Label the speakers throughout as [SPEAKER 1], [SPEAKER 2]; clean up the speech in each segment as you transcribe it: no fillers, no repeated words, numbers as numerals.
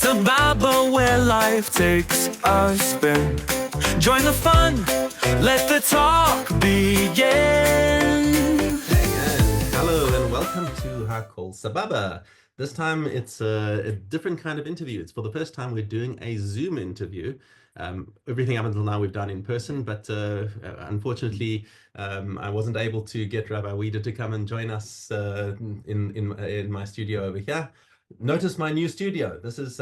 [SPEAKER 1] Sababa, where life takes a spin. Join the fun, let the talk begin.
[SPEAKER 2] Hello and welcome to Hakol Sababa. This time it's a different kind of interview. It's for the first time we're doing a Zoom interview. Everything up until now we've done in person, but unfortunately I wasn't able to get Rabbi Wieder to come and join us in my studio over here. Notice my new studio. This is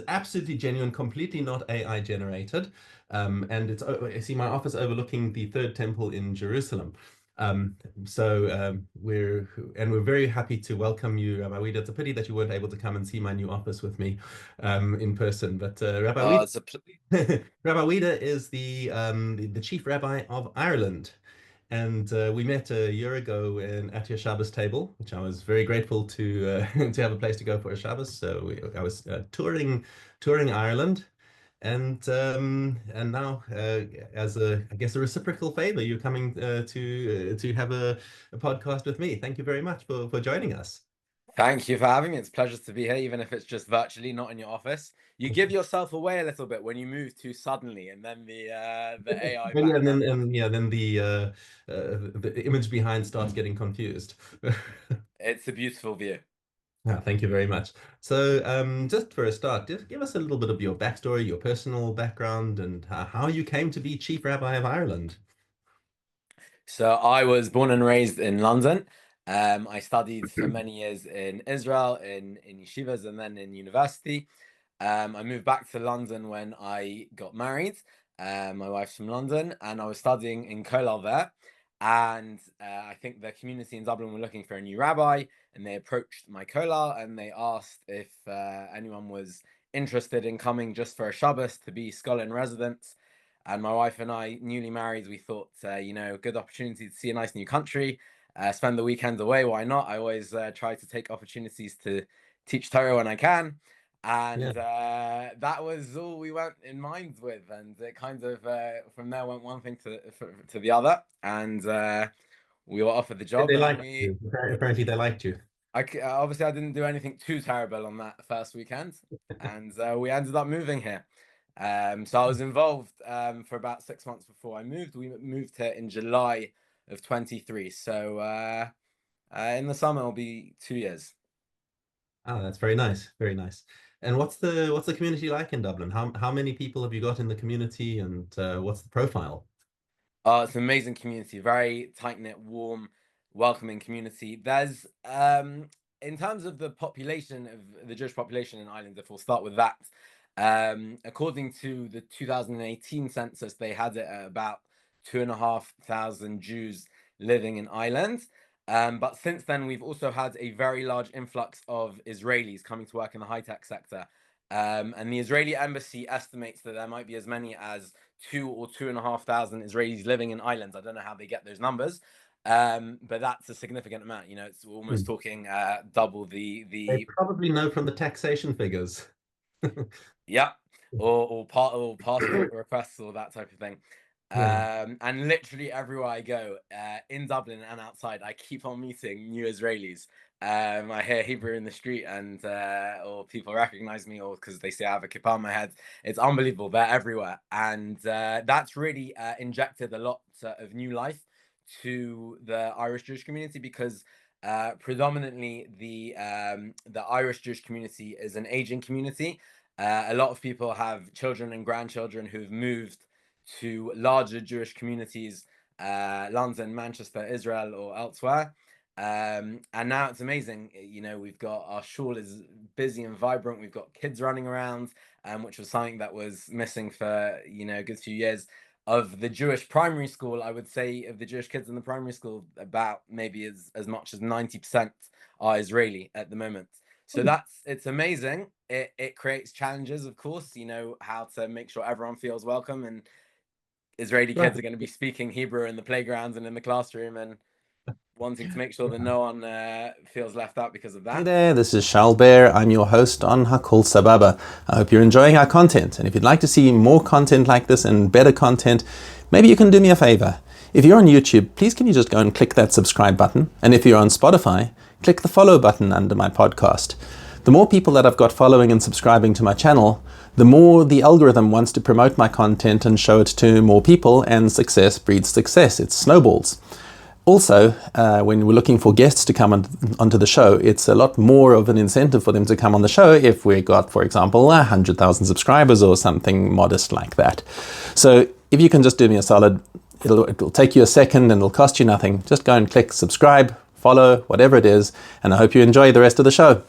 [SPEAKER 2] absolutely genuine, completely not AI generated, and it's I see my office overlooking the third temple in Jerusalem. We're very happy to welcome you, Rabbi Wieder. It's a pity that you weren't able to come and see my new office with me in person, but Rabbi Wieder, Rabbi Wieder is the chief rabbi of Ireland. And we met a year ago at your Shabbos table, which I was very grateful to to have a place to go for a Shabbos. So I was touring Ireland, and now as I guess a reciprocal favor, you're coming to have a podcast with me. Thank you very much for joining us.
[SPEAKER 3] Thank you for having me. It's a pleasure to be here, even if it's just virtually, not in your office. You give yourself away a little bit when you move too suddenly, and then the AI.
[SPEAKER 2] Yeah, then the image behind starts getting confused.
[SPEAKER 3] It's a beautiful view.
[SPEAKER 2] Thank you very much. So just for a start, just give us a little bit of your backstory, your personal background, and how you came to be Chief Rabbi of Ireland.
[SPEAKER 3] So I was born and raised in London. I studied for many years in Israel, in yeshivas, and then in university. I moved back to London when I got married. My wife's from London, and I was studying in Kollel there. And I think the community in Dublin were looking for a new rabbi, and they approached my kollel and they asked if anyone was interested in coming just for a Shabbos to be scholar in residence. And my wife and I, newly married, we thought, good opportunity to see a nice new country, spend the weekend away. Why not? I always try to take opportunities to teach Torah when I can. And that was all we went in mind with, and it kind of from there went one thing to the other, and we were offered the job.
[SPEAKER 2] They liked you. Apparently they liked you.
[SPEAKER 3] Obviously I didn't do anything too terrible on that first weekend, and we ended up moving here. So I was involved for about 6 months before I moved. We moved here in July of 23, so in the summer it'll be 2 years.
[SPEAKER 2] Oh, that's very nice, very nice. And what's the community like in Dublin? How many people have you got in the community, and what's the profile?
[SPEAKER 3] It's an amazing community, very tight-knit, warm, welcoming community. There's in terms of the population of the Jewish population in Ireland, if we'll start with that, according to the 2018 census, they had it at about 2,500 Jews living in Ireland. But since then, we've also had a very large influx of Israelis coming to work in the high-tech sector. And the Israeli embassy estimates that there might be as many as 2,000 or 2,500 Israelis living in Ireland. I don't know how they get those numbers, but that's a significant amount. It's almost talking double the...
[SPEAKER 2] They probably know from the taxation figures.
[SPEAKER 3] Yeah, or passport requests or that type of thing. And literally everywhere I go, in Dublin and outside, I keep on meeting new Israelis. I hear Hebrew in the street, and or people recognize me, or because they say I have a kippah on my head. It's unbelievable. They're everywhere, and that's really injected a lot of new life to the Irish Jewish community, because predominantly the Irish Jewish community is an aging community. A lot of people have children and grandchildren who've moved to larger Jewish communities, London, Manchester, Israel, or elsewhere. And now it's amazing. We've got our shul is busy and vibrant. We've got kids running around, which was something that was missing for, a good few years. Of the Jewish primary school, I would say of the Jewish kids in the primary school, about maybe as much as 90% are Israeli at the moment. So it's amazing. It creates challenges, of course, how to make sure everyone feels welcome, and Israeli kids are going to be speaking Hebrew in the playgrounds and in the classroom, and wanting to make sure that no one feels left out because of that.
[SPEAKER 4] Hey there, this is Shal Bear. I'm your host on Hakol Sababa. I hope you're enjoying our content, and if you'd like to see more content like this and better content, maybe you can do me a favor. If you're on YouTube, please can you just go and click that subscribe button, and if you're on Spotify, click the follow button under my podcast. The more people that I've got following and subscribing to my channel, the more the algorithm wants to promote my content and show it to more people, and success breeds success. It snowballs. Also, when we're looking for guests to come onto the show, it's a lot more of an incentive for them to come on the show if we got, for example, 100,000 subscribers or something modest like that. So if you can just do me a solid, it'll take you a second and it'll cost you nothing. Just go and click subscribe, follow, whatever it is, and I hope you enjoy the rest of the show.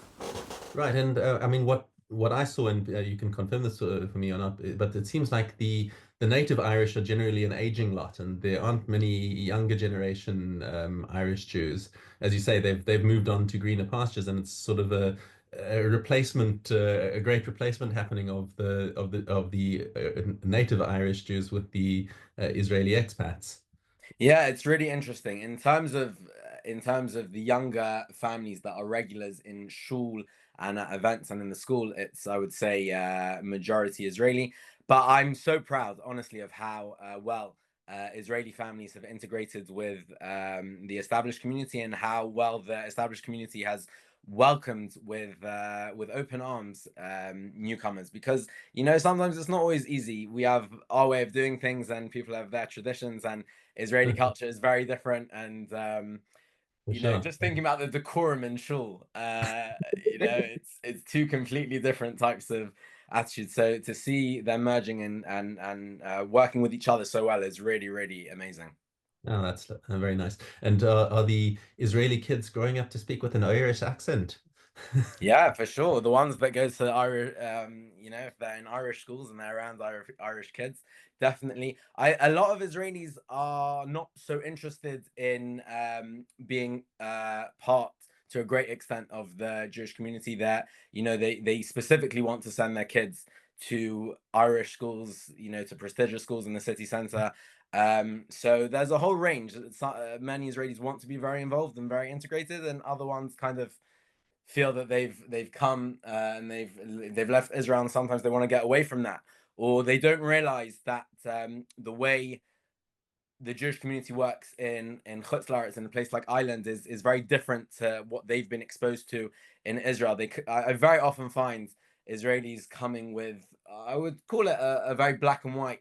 [SPEAKER 2] Right, and I mean, what I saw, and you can confirm this for me or not, but it seems like the native Irish are generally an aging lot, and there aren't many younger generation Irish Jews. As you say, they've moved on to greener pastures, and it's sort of a replacement, a great replacement happening of the native Irish Jews with the Israeli expats.
[SPEAKER 3] Yeah, it's really interesting in terms of the younger families that are regulars in shul and at events and in the school. It's, I would say, majority Israeli. But I'm so proud, honestly, of how well Israeli families have integrated with the established community, and how well the established community has welcomed with open arms newcomers. Because, you know, sometimes it's not always easy. We have our way of doing things, and people have their traditions, and Israeli culture is very different. And you know, just thinking about the decorum in shul, you know, it's two completely different types of attitudes. So to see them merging and working with each other so well is really, really amazing.
[SPEAKER 2] Oh, that's very nice. And are the Israeli kids growing up to speak with an Irish accent?
[SPEAKER 3] Yeah, for sure. The ones that go to Irish, you know, if they're in Irish schools and they're around Irish kids, definitely. A lot of Israelis are not so interested in being part, to a great extent, of the Jewish community there. You know, they specifically want to send their kids to Irish schools, you know, to prestigious schools in the city center. So there's a whole range. Many Israelis want to be very involved and very integrated, and other ones kind of feel that they've come and they've left Israel, and sometimes they want to get away from that, or they don't realize that the way the Jewish community works in Chutz La'aretz, in a place like Ireland, is very different to what they've been exposed to in Israel. I very often find Israelis coming with, I would call it a very black and white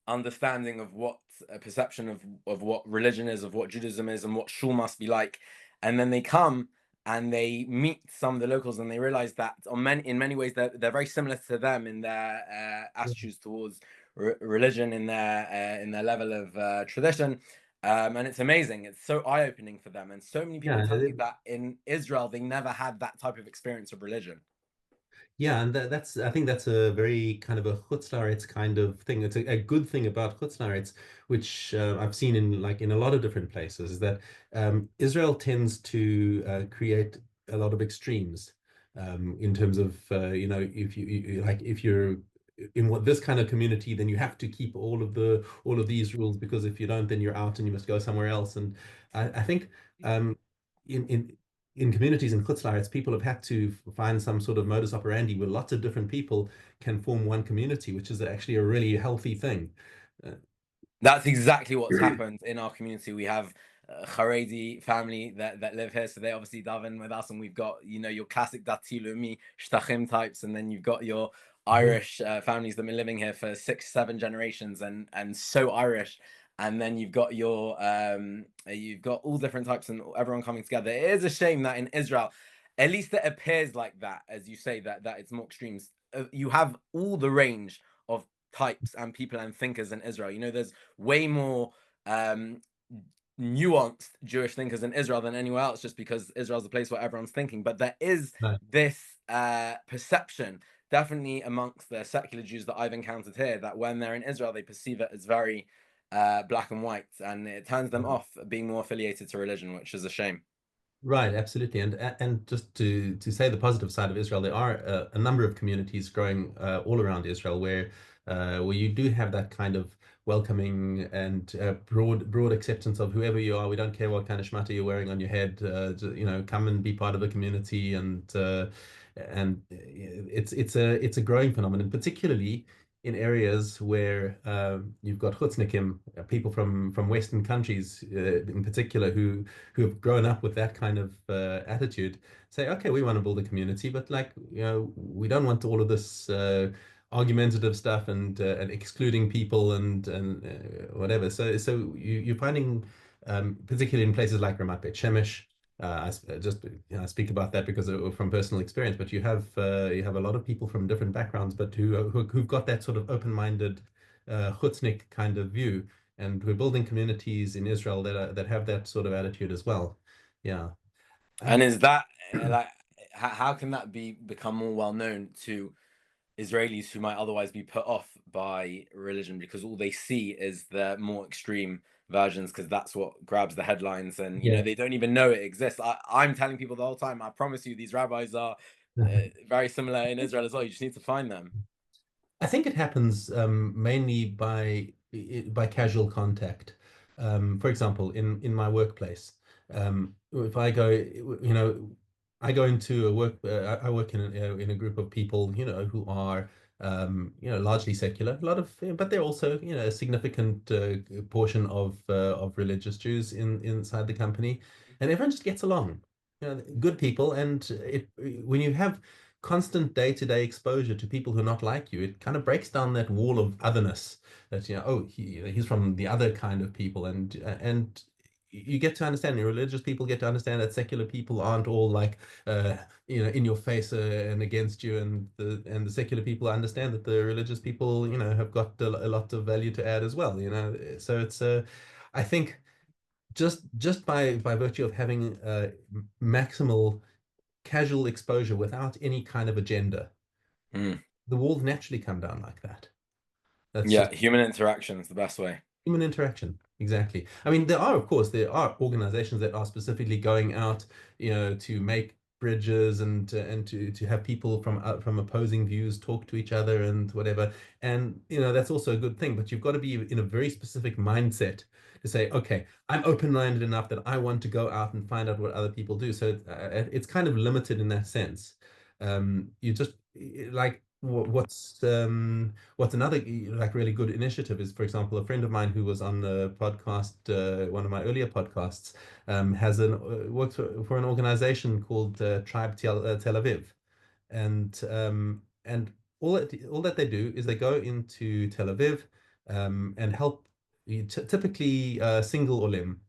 [SPEAKER 3] understanding of what a perception of what religion is, of what Judaism is, and what shul must be like. And then they come and they meet some of the locals, and they realize that in many ways they're very similar to them in their attitudes towards religion, in their level of tradition. And it's amazing. It's so eye-opening for them. And so many people tell me that in Israel they never had that type of experience of religion.
[SPEAKER 2] Yeah, and I think that's a very kind of a Chutz La'aretz kind of thing. It's a good thing about Chutz La'aretz, which I've seen in a lot of different places, is that Israel tends to create a lot of extremes in terms of you know, if you're in this kind of community, then you have to keep all of these rules, because if you don't, then you're out and you must go somewhere else. And I think in communities in Chutz La'aretz, people have had to find some sort of modus operandi where lots of different people can form one community, which is actually a really healthy thing.
[SPEAKER 3] That's exactly what's happened in our community. We have a Haredi family that live here, so they obviously daven with us, and we've got, you know, your classic Dati Leumi Shtachim types, and then you've got your Irish families that have been living here for 6-7 generations, and so Irish. And then you've got all different types, and everyone coming together. It is a shame that in Israel, at least it appears like that, as you say, that it's more extremes. You have all the range of types and people and thinkers in Israel. You know, there's way more nuanced Jewish thinkers in Israel than anywhere else, just because Israel's a place where everyone's thinking. But there is this perception, definitely amongst the secular Jews that I've encountered here, that when they're in Israel, they perceive it as very black and white, and it turns them off being more affiliated to religion, which is a shame.
[SPEAKER 2] Right, absolutely. And just to say the positive side of Israel, there are a number of communities growing all around Israel where you do have that kind of welcoming and broad acceptance of whoever you are. We don't care what kind of shmata you're wearing on your head. You know, come and be part of the community, and it's a growing phenomenon, particularly in areas where you've got chutznikim, people from Western countries in particular, who have grown up with that kind of attitude, say, okay, we want to build a community, but like, you know, we don't want all of this argumentative stuff and excluding people and whatever. So you're finding, particularly in places like Ramat Beit Shemesh, I speak about that because from personal experience, but you have a lot of people from different backgrounds, but who've got that sort of open-minded chutznik kind of view, and we're building communities in Israel that have that sort of attitude as well. Yeah.
[SPEAKER 3] And is that like, how can that become more well known to Israelis who might otherwise be put off by religion because all they see is the more extreme versions, because that's what grabs the headlines, and you know, they don't even know it exists. I'm telling people the whole time, I promise you these rabbis are very similar in Israel as well. You just need to find them.
[SPEAKER 2] I think it happens mainly by casual contact. For example, in my workplace, if I go, you know, I go into a work, I work in a group of people, you know, who are, you know, largely secular, a lot of, but they're also, you know, a significant portion of religious Jews inside the company, and everyone just gets along, you know, good people. And when you have constant day-to-day exposure to people who are not like you, it kind of breaks down that wall of otherness that, you know, oh, he's from the other kind of people, and you get to understand, your religious people get to understand that secular people aren't all like, you know, in your face and against you, and the secular people understand that the religious people, you know, have got a lot of value to add as well, you know. So it's I think just by virtue of having maximal casual exposure without any kind of agenda, the walls naturally come down like that. That's
[SPEAKER 3] just human interaction is the best way.
[SPEAKER 2] Human interaction, exactly. I mean, there are organizations that are specifically going out, you know, to make bridges and to have people from opposing views talk to each other and whatever. And you know, that's also a good thing, but you've got to be in a very specific mindset to say, okay, I'm open-minded enough that I want to go out and find out what other people do. So it's kind of limited in that sense. You just like, what's another like really good initiative is, for example, a friend of mine who was on the podcast, one of my earlier podcasts, has works for an organization called Tribe Tel Aviv, and all that they do is they go into Tel Aviv and help typically single olim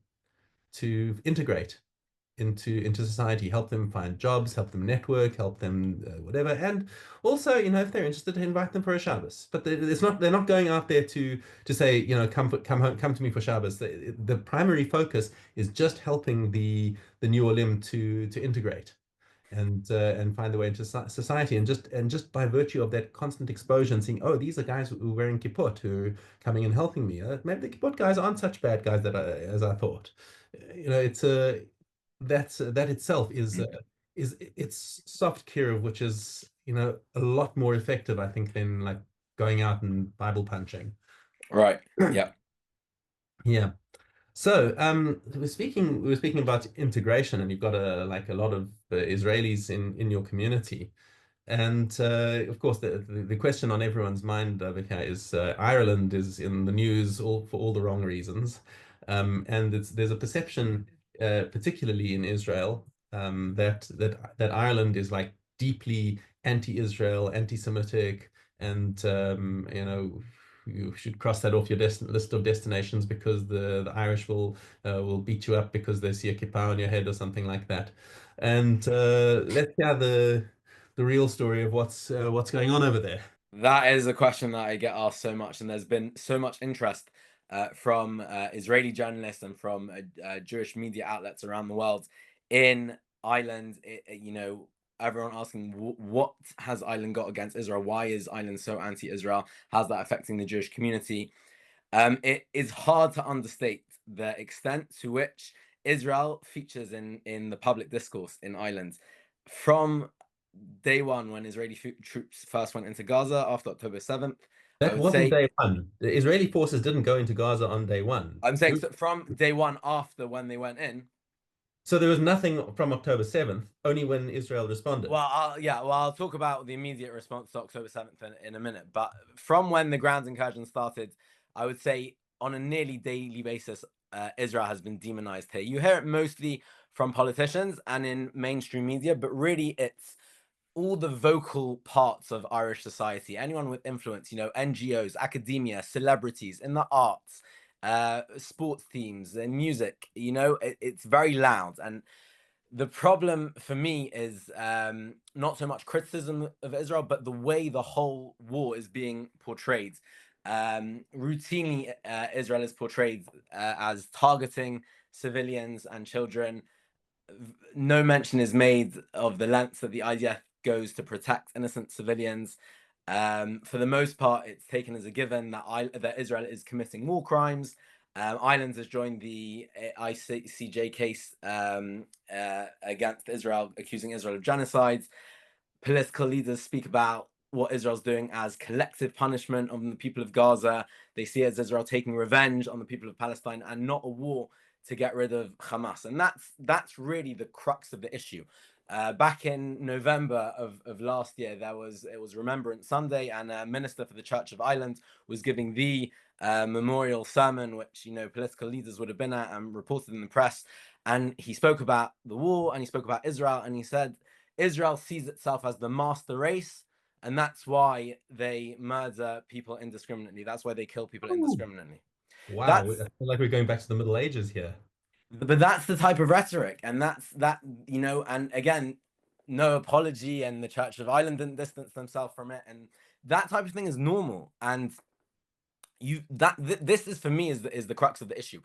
[SPEAKER 2] to integrate into society, help them find jobs, help them network, help them whatever, and also, you know, if they're interested, to invite them for a Shabbos. But they're not going out there to say, you know, come to me for Shabbos. The primary focus is just helping the new olim to integrate and find their way into society, and just by virtue of that constant exposure and seeing, oh, these are guys who are wearing kippot who are coming and helping me. Maybe the kippot guys aren't such bad guys as I thought. You know, it's that itself is it's soft kiruv, which is, you know, a lot more effective, I think, than like going out and Bible punching.
[SPEAKER 3] Right. Yeah.
[SPEAKER 2] Yeah. So we were speaking about integration, and you've got a lot of Israelis in your community, and of course the question on everyone's mind over here is Ireland is in the news for all the wrong reasons, and there's a perception, particularly in Israel, that Ireland is like deeply anti-Israel, anti-Semitic, and you know, you should cross that off your list of destinations because the Irish will beat you up because they see a kippah on your head or something like that. And let's hear the real story of what's going on over there.
[SPEAKER 3] That is a question that I get asked so much, and there's been so much interest from Israeli journalists and from Jewish media outlets around the world in Ireland. You know, everyone asking, what has Ireland got against Israel? Why is Ireland so anti-Israel? How's that affecting the Jewish community? It is hard to understate the extent to which Israel features in the public discourse in Ireland. From day one, when Israeli troops first went into Gaza after October 7th.
[SPEAKER 2] That wasn't day one. The Israeli forces didn't go into Gaza on day one.
[SPEAKER 3] I'm saying, so from day one, after when they went in,
[SPEAKER 2] So there was nothing from October 7th, only when Israel responded.
[SPEAKER 3] Well, I'll talk about the immediate response to October 7th in a minute. But from when the ground incursion started, I would say on a nearly daily basis, Israel has been demonized here. You hear it mostly from politicians and in mainstream media, but really it's all the vocal parts of Irish society, anyone with influence, NGOs, academia, celebrities in the arts, sports teams and music, it's very loud. And the problem for me is not so much criticism of Israel, but the way the whole war is being portrayed. Routinely, Israel is portrayed as targeting civilians and children. No mention is made of the lengths that the IDF goes to protect innocent civilians. For the most part, it's taken as a given that Israel is committing war crimes. Ireland has joined the ICJ case against Israel, accusing Israel of genocide. Political leaders speak about what Israel's doing as collective punishment on the people of Gaza. They see it as Israel taking revenge on the people of Palestine and not a war to get rid of Hamas. And that's really the crux of the issue. Back in November of last year, it was Remembrance Sunday, and a minister for the Church of Ireland was giving the memorial sermon, which political leaders would have been at and reported in the press. And he spoke about the war, and he spoke about Israel, and he said Israel sees itself as the master race, and that's why they murder people indiscriminately. That's why they kill people indiscriminately.
[SPEAKER 2] Wow, I feel like we're going back to the Middle Ages here.
[SPEAKER 3] But that's the type of rhetoric, and and again, no apology, and the Church of Ireland didn't distance themselves from it, and that type of thing is normal. And this is, for me, is the crux of the issue.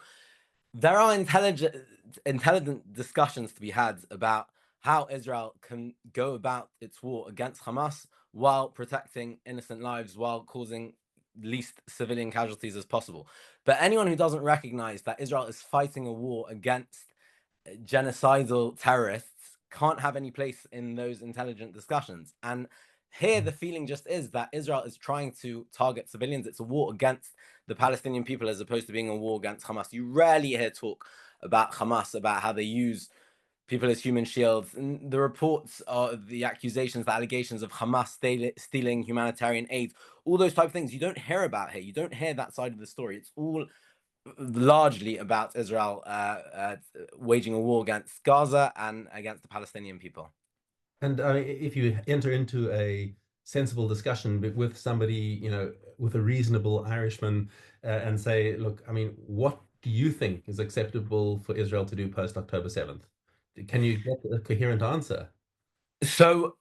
[SPEAKER 3] There are intelligent discussions to be had about how Israel can go about its war against Hamas while protecting innocent lives, while causing least civilian casualties as possible. But anyone who doesn't recognize that Israel is fighting a war against genocidal terrorists can't have any place in those intelligent discussions. And here the feeling just is that Israel is trying to target civilians. It's a war against the Palestinian people as opposed to being a war against Hamas. You rarely hear talk about Hamas, about how they use people as human shields. And the reports are the accusations, the allegations of Hamas stealing humanitarian aid, all those type of things you don't hear about here. You don't hear that side of the story. It's all largely about Israel waging a war against Gaza and against the Palestinian people.
[SPEAKER 2] And if you enter into a sensible discussion with somebody, with a reasonable Irishman, and say, look, what do you think is acceptable for Israel to do post October 7th? Can you get a coherent answer?
[SPEAKER 3] So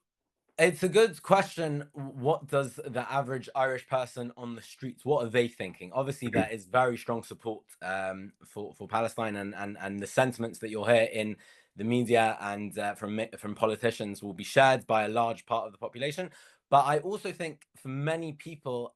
[SPEAKER 3] it's a good question. What does the average Irish person on the streets, what are they thinking? Obviously, there is very strong support for Palestine, and the sentiments that you'll hear in the media and from politicians will be shared by a large part of the population. But I also think for many people,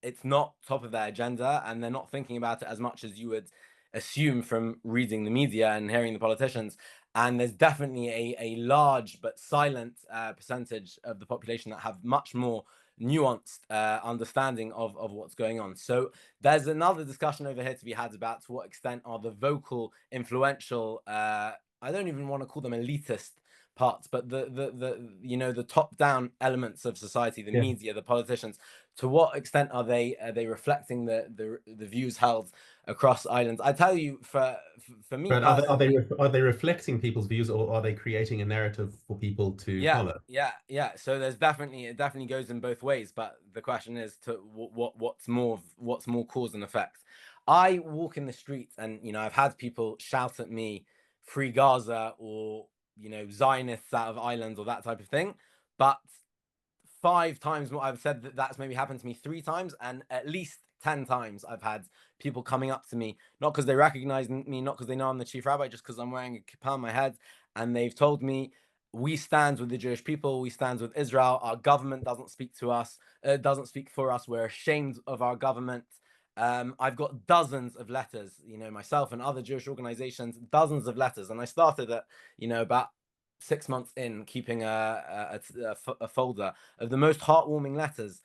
[SPEAKER 3] it's not top of their agenda, and they're not thinking about it as much as you would assume from reading the media and hearing the politicians. And there's definitely a large but silent percentage of the population that have much more nuanced understanding of what's going on. So there's another discussion over here to be had about to what extent are the vocal, influential, I don't even want to call them elitist parts, but the top-down elements of society, the media, the politicians, to what extent are they reflecting the views held across Ireland? I tell you, for me,
[SPEAKER 2] but are they reflecting people's views, or are they creating a narrative for people to follow?
[SPEAKER 3] Yeah. So it definitely goes in both ways. But the question is to what's more cause and effect. I walk in the streets, and I've had people shout at me, "Free Gaza," or Zionists out of Ireland, or that type of thing. But 5 times more, I've said that's maybe happened to me 3 times, and at least 10 times I've had people coming up to me, not because they recognize me, not because they know I'm the chief rabbi, just because I'm wearing a kippah on my head, and they've told me, we stand with the Jewish people, we stand with Israel, our government doesn't speak to us, doesn't speak for us, we're ashamed of our government. I've got dozens of letters, myself and other Jewish organizations, dozens of letters. And I started at, about 6 months in, keeping a folder of the most heartwarming letters,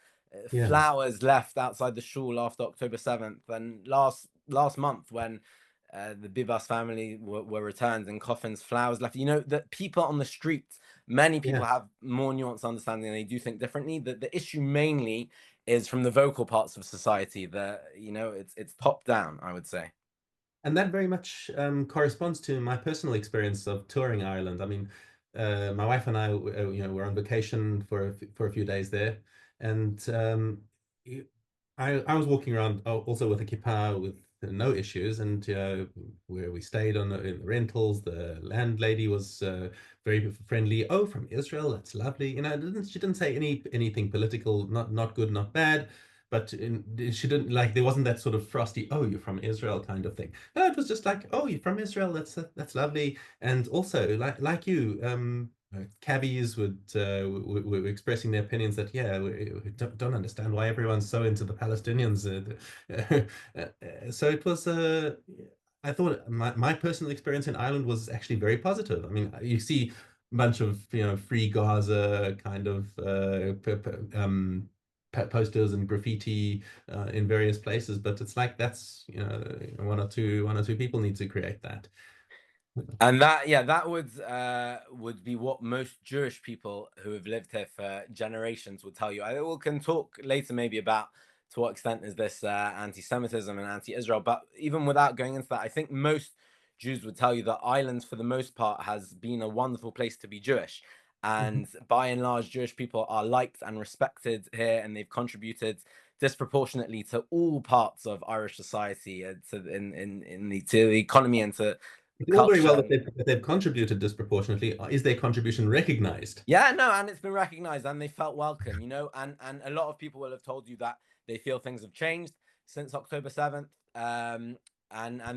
[SPEAKER 3] flowers left outside the shul after October 7th. And last month, when the Bibas family were returned and coffins, flowers left. You know, that people on the streets, many people have more nuanced understanding and they do think differently. The issue mainly is from the vocal parts of society. You know, it's top down, I would say.
[SPEAKER 2] And that very much corresponds to my personal experience of touring Ireland. I mean, my wife and I, you know, were on vacation for a few days there, and I was walking around also with a kippah with no issues, and where we stayed in the rentals, the landlady was very friendly. Oh, from Israel, that's lovely. You know, she didn't say anything political, not good, not bad. But she didn't like, there wasn't that sort of frosty, oh, you're from Israel kind of thing. No, it was just like, oh, you're from Israel, that's lovely. And also, like you, cabbies were expressing their opinions that, yeah, we don't understand why everyone's so into the Palestinians. So it was, I thought my personal experience in Ireland was actually very positive. I mean, you see a bunch of, you know, free Gaza kind of posters and graffiti in various places, but it's like, that's, you know, one or two people need to create that.
[SPEAKER 3] And that would be what most Jewish people who have lived here for generations would tell you. We can talk later maybe about to what extent is this anti-Semitism and anti-Israel, but even without going into that, I think most Jews would tell you that Ireland, for the most part, has been a wonderful place to be Jewish. And by and large, Jewish people are liked and respected here, and they've contributed disproportionately to all parts of Irish society, to the economy and to
[SPEAKER 2] it's all very well that they've contributed disproportionately. Is their contribution recognized?
[SPEAKER 3] Yeah, no, and it's been recognized and they felt welcome, you know, and a lot of people will have told you that they feel things have changed since October 7th. And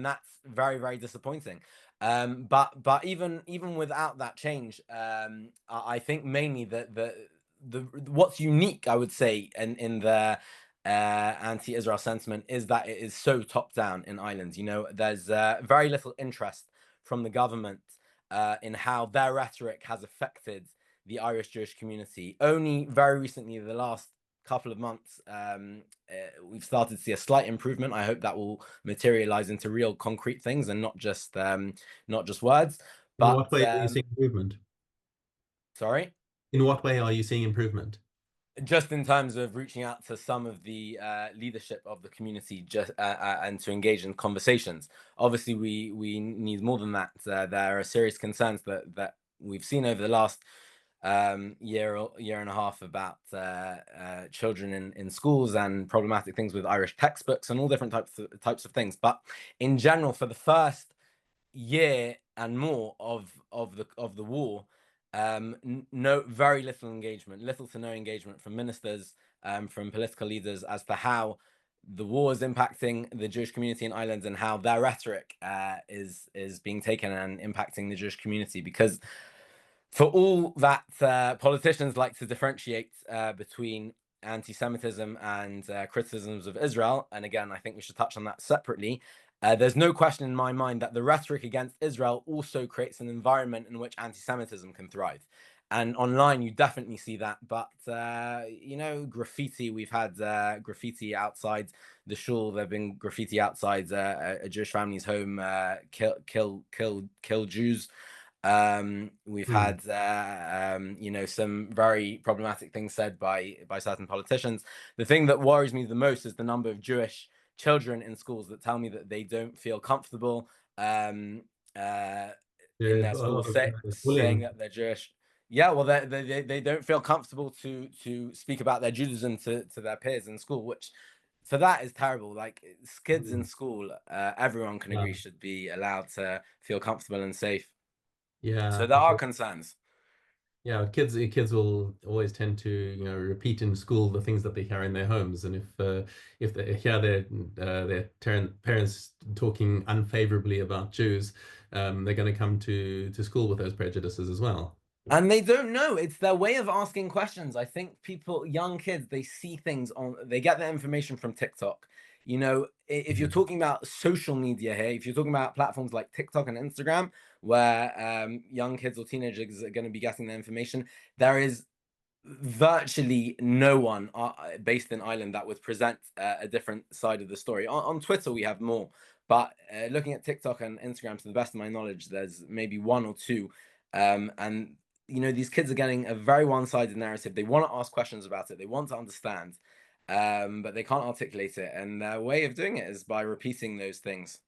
[SPEAKER 3] that's very, very disappointing. But even without that change, I think mainly the what's unique, I would say, in the anti-Israel sentiment is that it is so top down in Ireland. You know, there's very little interest from the government in how their rhetoric has affected the Irish Jewish community. Only very recently, the last couple of months, we've started to see a slight improvement. I hope that will materialize into real concrete things and not just words. But
[SPEAKER 2] in what way are you seeing improvement?
[SPEAKER 3] Sorry?
[SPEAKER 2] In what way are you seeing improvement?
[SPEAKER 3] Just in terms of reaching out to some of the leadership of the community, and to engage in conversations. Obviously, we need more than that. There are serious concerns that we've seen over the last year and a half about children in schools and problematic things with Irish textbooks and all different types of things. But in general, for the first year and more of the war, very little engagement, little to no engagement from ministers, from political leaders as to how the war is impacting the Jewish community in Ireland and how their rhetoric is being taken and impacting the Jewish community. Because for all that politicians like to differentiate between anti-Semitism and criticisms of Israel, and again, I think we should touch on that separately, there's no question in my mind that the rhetoric against Israel also creates an environment in which anti-Semitism can thrive. And online, you definitely see that. But, you know, graffiti, we've had graffiti outside the shul. There have been graffiti outside a Jewish family's home, kill Jews. We've had, you know, some very problematic things said by certain politicians. The thing that worries me the most is the number of Jewish children in schools that tell me that they don't feel comfortable in their schools saying that they're Jewish. Yeah, well, they don't feel comfortable to speak about their Judaism to their peers in school, which for that is terrible. Like, kids in school, everyone can agree should be allowed to feel comfortable and safe.
[SPEAKER 2] Yeah.
[SPEAKER 3] So there are concerns.
[SPEAKER 2] Yeah, kids will always tend to, you know, repeat in school the things that they hear in their homes, and if they hear their parents talking unfavorably about Jews, they're going to come to school with those prejudices as well.
[SPEAKER 3] And they don't know. It's their way of asking questions. I think young kids, they see things they get their information from TikTok. You know, if you're talking about social media here, if you're talking about platforms like TikTok and Instagram, where young kids or teenagers are going to be getting their information, there is virtually no one based in Ireland that would present a different side of the story. On Twitter, we have more, But looking at TikTok and Instagram, to the best of my knowledge, there's maybe one or two. And, you know, these kids are getting a very one-sided narrative. They want to ask questions about it. They want to understand, but they can't articulate it. And their way of doing it is by repeating those things.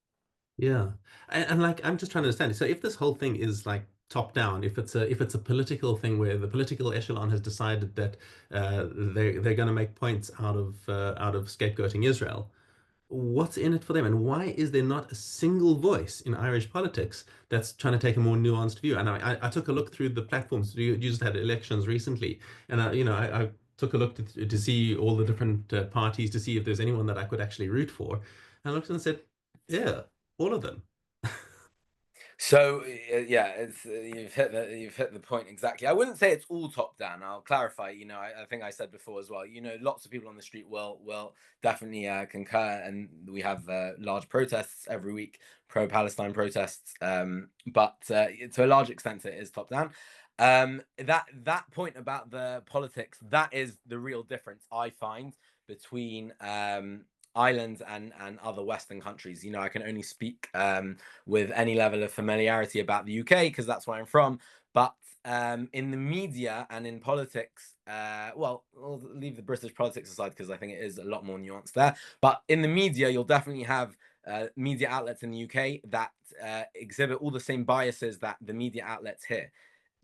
[SPEAKER 2] Yeah. And like, I'm just trying to understand. So if this whole thing is like top down, if it's a political thing where the political echelon has decided that they're going to make points out of scapegoating Israel, what's in it for them? And why is there not a single voice in Irish politics that's trying to take a more nuanced view? And I took a look through the platforms. You just had elections recently, and I took a look to see all the different parties, to see if there's anyone that I could actually root for. And I looked and said, yeah, all of them.
[SPEAKER 3] So yeah, it's you've hit the point exactly. I wouldn't say it's all top down. I'll clarify. You know, I think I said before as well. You know, lots of people on the street will definitely concur, and we have large protests every week, pro-Palestine protests. But to a large extent, it is top down. That point about the politics, that is the real difference I find between Ireland and other Western countries. You know, I can only speak with any level of familiarity about the UK because that's where I'm from. But in the media and in politics, well, I'll leave the British politics aside because I think it is a lot more nuanced there. But in the media, you'll definitely have media outlets in the UK that exhibit all the same biases that the media outlets here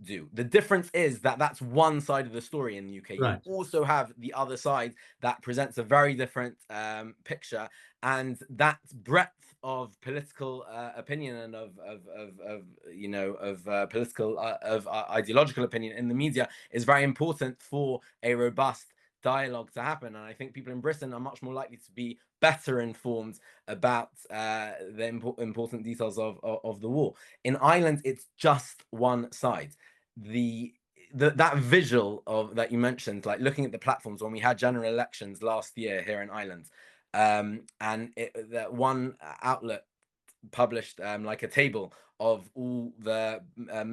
[SPEAKER 3] do. The difference is that that's one side of the story in the UK.
[SPEAKER 2] Right.
[SPEAKER 3] You also have the other side that presents a very different picture, and that breadth of political opinion and of political ideological opinion in the media is very important for a robust dialogue to happen. And I think people in Britain are much more likely to be better informed about the important details of the war. In Ireland, it's just one side. That visual of that you mentioned, like looking at the platforms when we had general elections last year here in Ireland, and that one outlet published like a table of all the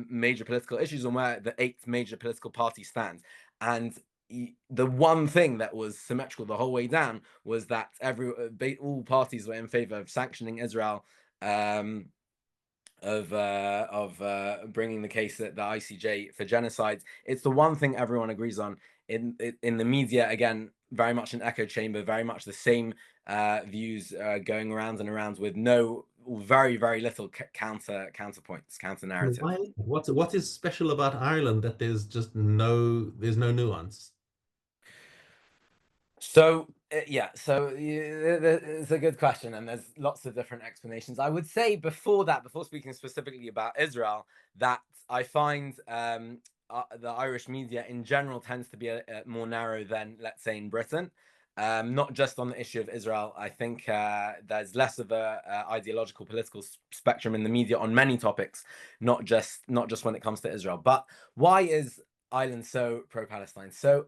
[SPEAKER 3] major political issues and where the 8 major political parties stand. And the one thing that was symmetrical the whole way down was that all parties were in favor of sanctioning Israel, of bringing the case at the ICJ for genocide. It's the one thing everyone agrees on. In the media, again, very much an echo chamber, very much the same views going around and around with very little counterpoints, counter narrative.
[SPEAKER 2] What is special about Ireland that there's no nuance?
[SPEAKER 3] So yeah, so it's a good question, and there's lots of different explanations. I would say before speaking specifically about Israel, that I find the Irish media in general tends to be more narrow than, let's say, in Britain. Not just on the issue of Israel. I think there's less of a ideological political spectrum in the media on many topics, not just when it comes to Israel. But why is Ireland so pro-Palestine? So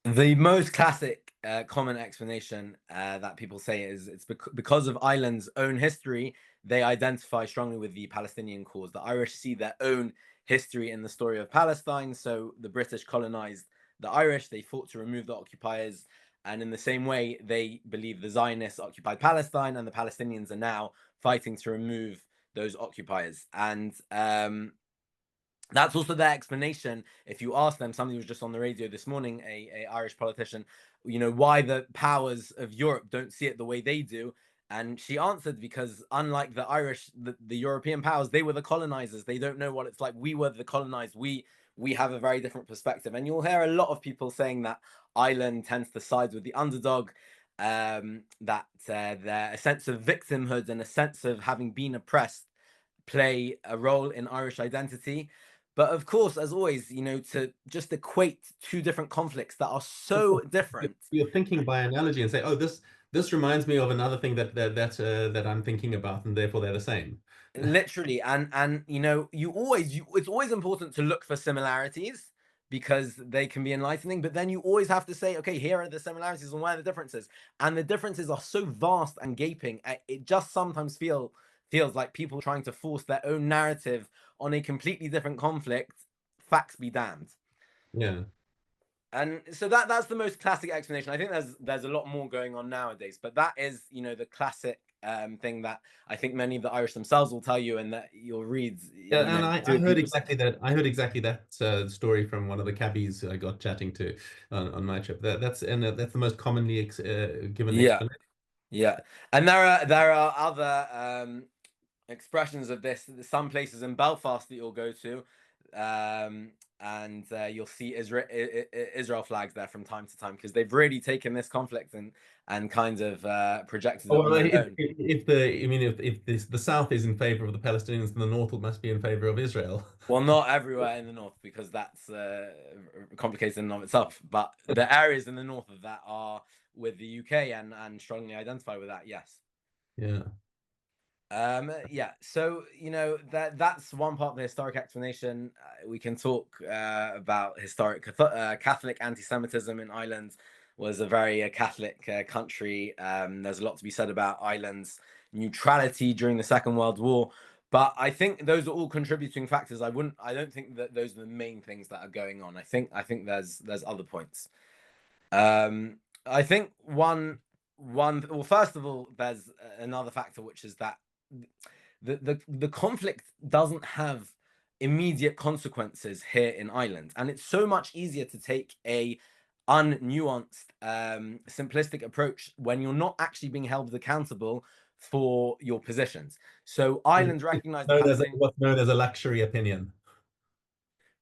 [SPEAKER 3] the most classic common explanation that people say is it's because of Ireland's own history. They identify strongly with the Palestinian cause. The Irish see their own history in the story of Palestine. So the British colonized the Irish. They fought to remove the occupiers. And in the same way, they believe the Zionists occupied Palestine, and the Palestinians are now fighting to remove those occupiers. And that's also their explanation. If you ask them, somebody was just on the radio this morning, a Irish politician, you know, why the powers of Europe don't see it the way they do. And she answered, because unlike the Irish, the European powers, they were the colonizers. They don't know what it's like. We were the colonized. We have a very different perspective. And you'll hear a lot of people saying that Ireland tends to side with the underdog, that a sense of victimhood and a sense of having been oppressed play a role in Irish identity. But of course, as always, you know, to just equate two different conflicts that are so different.
[SPEAKER 2] You're thinking by analogy and say, oh, this reminds me of another thing that I'm thinking about, and therefore they're the same.
[SPEAKER 3] Literally, and you know, it's always important to look for similarities because they can be enlightening, but then you always have to say, okay, here are the similarities and where are the differences. And the differences are so vast and gaping. It just sometimes feels like people trying to force their own narrative on a completely different conflict. Facts be damned.
[SPEAKER 2] Yeah.
[SPEAKER 3] And so that's the most classic explanation. I think there's a lot more going on nowadays, but that is, you know, the classic thing that I think many of the Irish themselves will tell you, and that you'll read.
[SPEAKER 2] Yeah, and I heard exactly that. I heard exactly that story from one of the cabbies I got chatting to on my trip. That's the most commonly given explanation.
[SPEAKER 3] Yeah, and there are other expressions of this. There's some places in Belfast that you'll go to, and you'll see Israel flags there from time to time, because they've really taken this conflict and kind of projected it on their own.
[SPEAKER 2] If the South is in favor of the Palestinians, then the North must be in favor of Israel.
[SPEAKER 3] Well, not everywhere in the North, because that's complicated in and of itself. But the areas in the North of that are with the UK and strongly identify with that. Yes.
[SPEAKER 2] Yeah.
[SPEAKER 3] Yeah, so that's one part of the historic explanation. We can talk about historic Catholic anti-Semitism in Ireland. Was a very Catholic country. There's a lot to be said about Ireland's neutrality during the Second World War, but I think those are all contributing factors. I don't think that those are the main things that are going on. I think there's other points. I think well, first of all, there's another factor, which is that the conflict doesn't have immediate consequences here in Ireland, and it's so much easier to take a unnuanced, simplistic approach when you're not actually being held accountable for your positions. So Ireland recognized
[SPEAKER 2] what's known as a luxury opinion.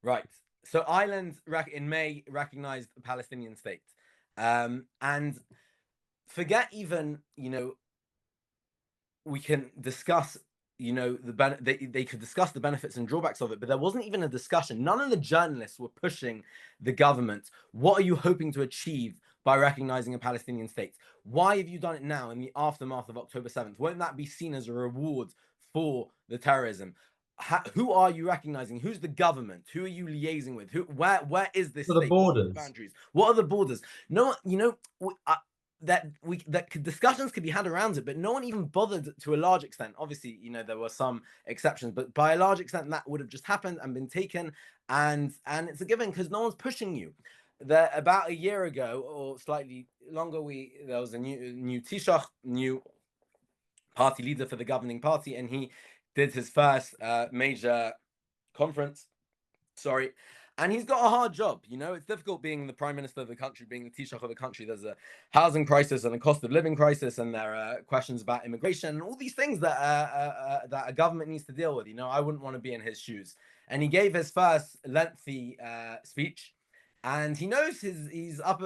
[SPEAKER 3] Right. So Ireland in May recognized a Palestinian state, and forget even we can discuss they could discuss the benefits and drawbacks of it, but there wasn't even a discussion. None of the journalists were pushing the government. What are you hoping to achieve by recognizing a Palestinian state? Why have you done it now in the aftermath of October 7th? Won't that be seen as a reward for the terrorism? Who are you recognizing? Who's the government? Who are you liaising with? Where is this state?
[SPEAKER 2] The borders.
[SPEAKER 3] Boundaries. What are the borders? No, discussions could be had around it, but no one even bothered to a large extent. Obviously, there were some exceptions, but by a large extent, that would have just happened and been taken, and it's a given because no one's pushing you. About a year ago or slightly longer, there was a new Taoiseach, new party leader for the governing party, and he did his first major conference. And he's got a hard job. It's difficult being the prime minister of the country, being the Taoiseach of the country. There's a housing crisis and a cost of living crisis, and there are questions about immigration and all these things that a government needs to deal with. I wouldn't want to be in his shoes. And he gave his first lengthy speech, and he knows he's up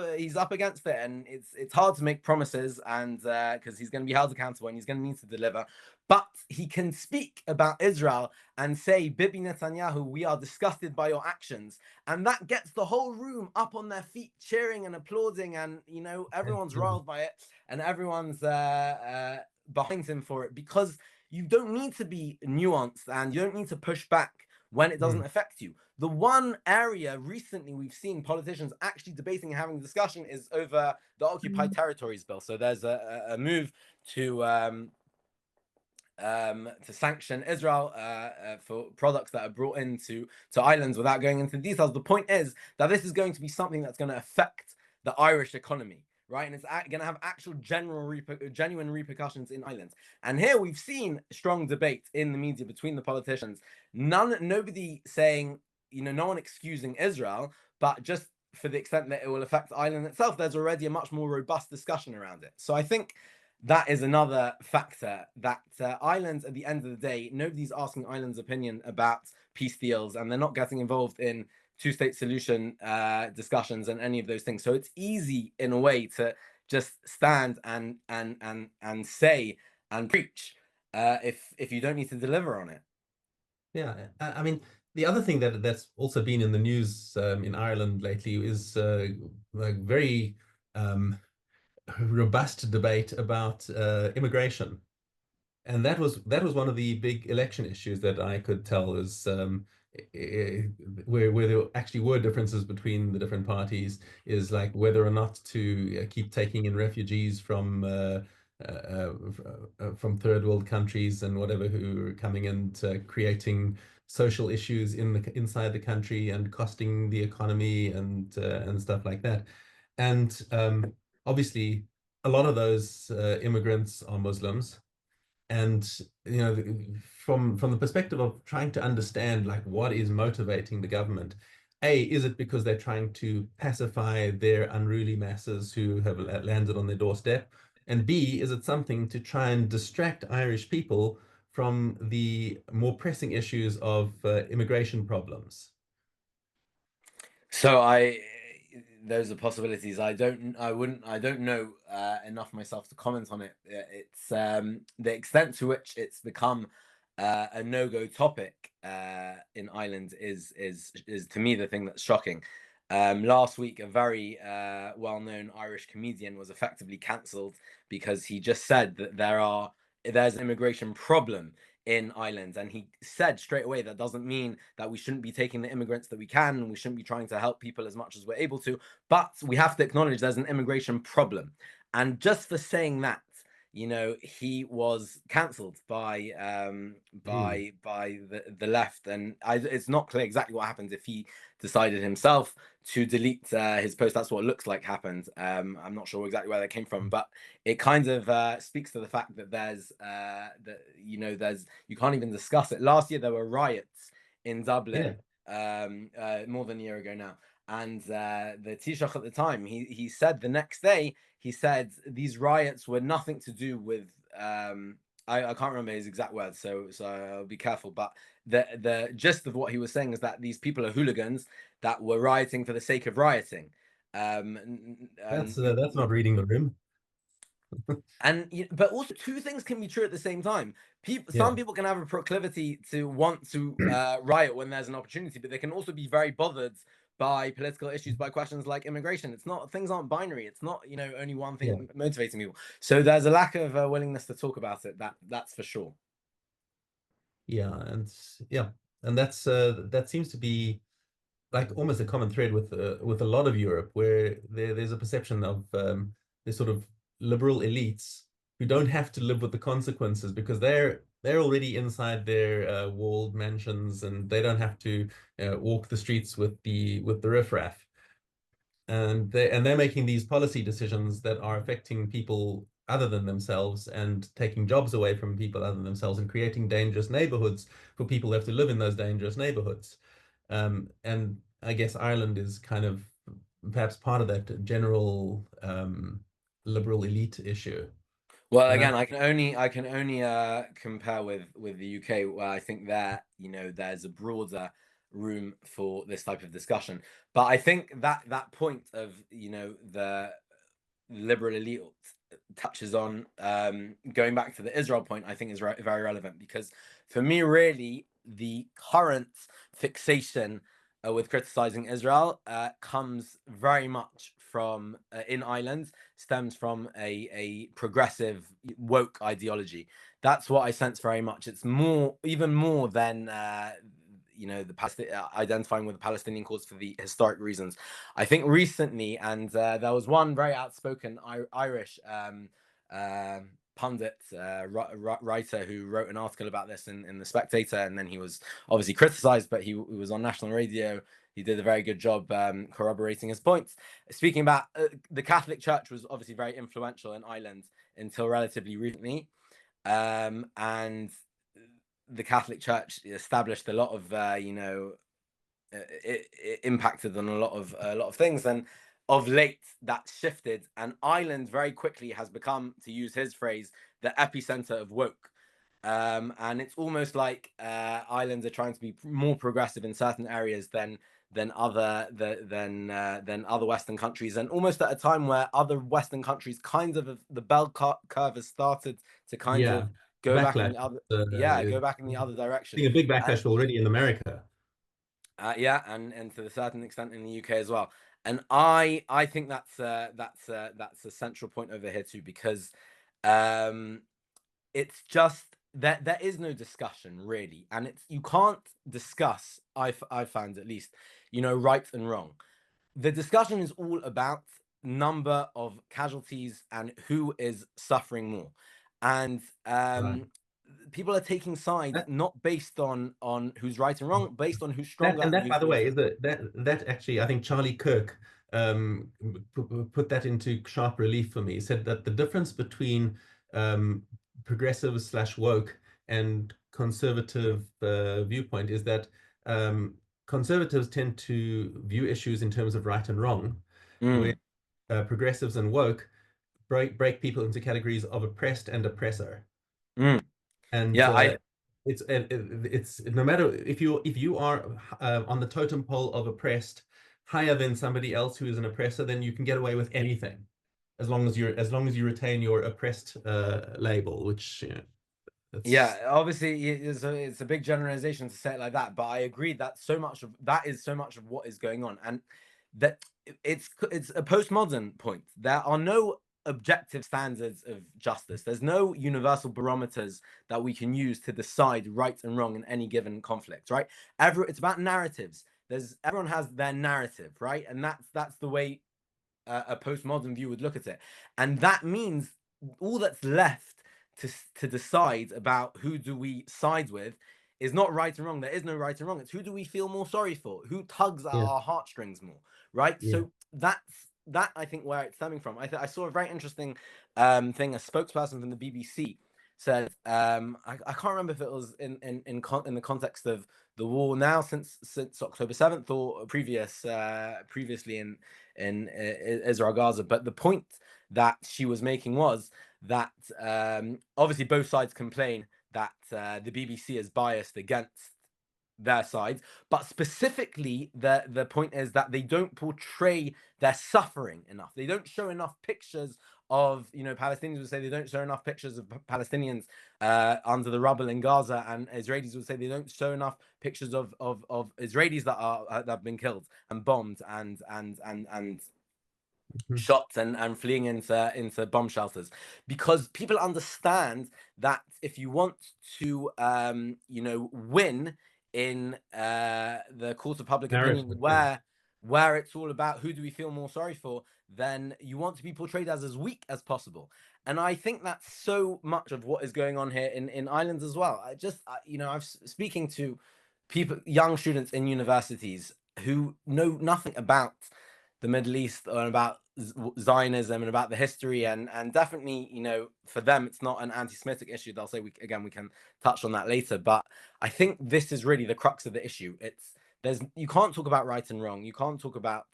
[SPEAKER 3] against it, and it's hard to make promises, and because he's going to be held accountable and he's going to need to deliver. But he can speak about Israel and say, Bibi Netanyahu, we are disgusted by your actions. And that gets the whole room up on their feet, cheering and applauding. And, everyone's riled by it. And everyone's behind him for it. Because you don't need to be nuanced and you don't need to push back when it doesn't affect you. The one area recently we've seen politicians actually debating and having a discussion is over the Occupied Territories Bill. So there's a move to sanction Israel for products that are brought into islands without going into details. The point is that this is going to be something that's going to affect the Irish economy, right? And it's going to have actual genuine repercussions in Ireland. And here we've seen strong debate in the media between the politicians. Nobody saying, no one excusing Israel, but just for the extent that it will affect Ireland itself, there's already a much more robust discussion around it. So I think that is another factor, that Ireland, at the end of the day, nobody's asking Ireland's opinion about peace deals, and they're not getting involved in two-state solution discussions and any of those things. So it's easy, in a way, to just stand and say and preach if you don't need to deliver on it.
[SPEAKER 2] Yeah, I mean, the other thing that's also been in the news in Ireland lately is very robust debate about immigration, and that was one of the big election issues that I could tell is where there actually were differences between the different parties, is like whether or not to keep taking in refugees from third world countries and whatever, who are coming and creating social issues inside the country and costing the economy and stuff like that. And obviously, a lot of those immigrants are Muslims, And from the perspective of trying to understand like what is motivating the government, is it because they're trying to pacify their unruly masses who have landed on their doorstep? And B, is it something to try and distract Irish people from the more pressing issues of immigration problems?
[SPEAKER 3] So those are possibilities. I don't know enough myself to comment on it. It's the extent to which it's become a no-go topic in Ireland is to me the thing that's shocking. Last week, a very well-known Irish comedian was effectively cancelled because he just said that there's an immigration problem in Ireland, and he said straight away that doesn't mean that we shouldn't be taking the immigrants that we can, and we shouldn't be trying to help people as much as we're able to, but we have to acknowledge there's an immigration problem. And just for saying that, he was cancelled by the left, and it's not clear exactly what happened if he decided himself to delete his post. That's what it looks like happened. I'm not sure exactly where that came from, but it kind of speaks to the fact that you can't even discuss it. Last year there were riots in Dublin, more than a year ago now, and the Taoiseach at the time, he said the next day, he said these riots were nothing to do with I can't remember his exact words, so I'll be careful. But the gist of what he was saying is that these people are hooligans that were rioting for the sake of rioting.
[SPEAKER 2] That's not reading the room.
[SPEAKER 3] But also, two things can be true at the same time. Some people can have a proclivity to want to riot when there's an opportunity, but they can also be very bothered by political issues, by questions like immigration. Things aren't binary. It's not only one thing motivating people. So there's a lack of willingness to talk about it. That's for sure.
[SPEAKER 2] And that seems to be like almost a common thread with a lot of Europe, where there's a perception of this sort of liberal elites who don't have to live with the consequences because they're already inside their walled mansions, and they don't have to walk the streets with the riffraff, and they're making these policy decisions that are affecting people other than themselves and taking jobs away from people other than themselves and creating dangerous neighborhoods for people who have to live in those dangerous neighborhoods. And I guess Ireland is kind of perhaps part of that general liberal elite issue.
[SPEAKER 3] Well, again, I can only compare with the UK, where I think there's a broader room for this type of discussion. But I think that point of the liberal elite touches on going back to the Israel point, I think is very relevant, because for me, really, the current fixation with criticizing Israel comes very much from in Ireland, stems from a progressive woke ideology. That's what I sense very much. It's even more than identifying with the Palestinian cause for the historic reasons. I think recently, and there was one very outspoken Irish pundit, writer, who wrote an article about this in The Spectator, and then he was obviously criticized, but he was on national radio. He did a very good job corroborating his points. Speaking about the Catholic Church was obviously very influential in Ireland until relatively recently, and the Catholic Church established a lot of it impacted on a lot of things, and of late that shifted, and Ireland very quickly has become, to use his phrase, the epicenter of woke. And it's almost like Ireland are trying to be more progressive in certain areas than other Western countries, and almost at a time where other Western countries kind of the bell curve has started to kind of go back in the other go back in the other direction.
[SPEAKER 2] Seeing a big backlash already in America.
[SPEAKER 3] And to a certain extent in the UK as well. And I think that's a central point over here too, because it's just that there is no discussion really, and you can't discuss. I found, at least, right and wrong. The discussion is all about number of casualties and who is suffering more, and people are taking sides not based on who's right and wrong, based on who's stronger.
[SPEAKER 2] And that, by the way, is that actually, I think Charlie Kirk put that into sharp relief for me. He said that the difference between progressive / woke and conservative viewpoint is that conservatives tend to view issues in terms of right and wrong, where progressives and woke break people into categories of oppressed and oppressor. And
[SPEAKER 3] Yeah,
[SPEAKER 2] it's no matter if you are on the totem pole of oppressed higher than somebody else who is an oppressor, then you can get away with anything as long as you retain your oppressed label, which
[SPEAKER 3] yeah, obviously it's a big generalization to say it like that, but I agree that is so much of what is going on, and that it's a postmodern point. There are no objective standards of justice. There's no universal barometers that we can use to decide right and wrong in any given conflict, right? It's about narratives. Everyone has their narrative, right? And that's the way a postmodern view would look at it. And that means all that's left to decide about who do we side with is not right and wrong. There is no right and wrong. It's who do we feel more sorry for? Who tugs at our heartstrings more, right? So that I think where it's stemming from. I saw a very interesting thing. A spokesperson from the BBC said, I can't remember if it was in the context of the war now since October 7th or previously in Israel Gaza, but the point that she was making was that obviously both sides complain that the BBC is biased against their side, but specifically the point is that they don't portray their suffering enough. They don't show enough pictures of, Palestinians would say they don't show enough pictures of Palestinians under the rubble in Gaza, and Israelis would say they don't show enough pictures of Israelis that have been killed and bombed and shot and fleeing into bomb shelters, because people understand that if you want to win in the court of public opinion, where it's all about who do we feel more sorry for, then you want to be portrayed as weak as possible. And I think that's so much of what is going on here in Ireland as well. I'm speaking to people, young students in universities who know nothing about the Middle East or about Zionism and about the history, and definitely, for them it's not an anti-Semitic issue. They'll say we can touch on that later, but I think this is really the crux of the issue. You can't talk about right and wrong. You can't talk about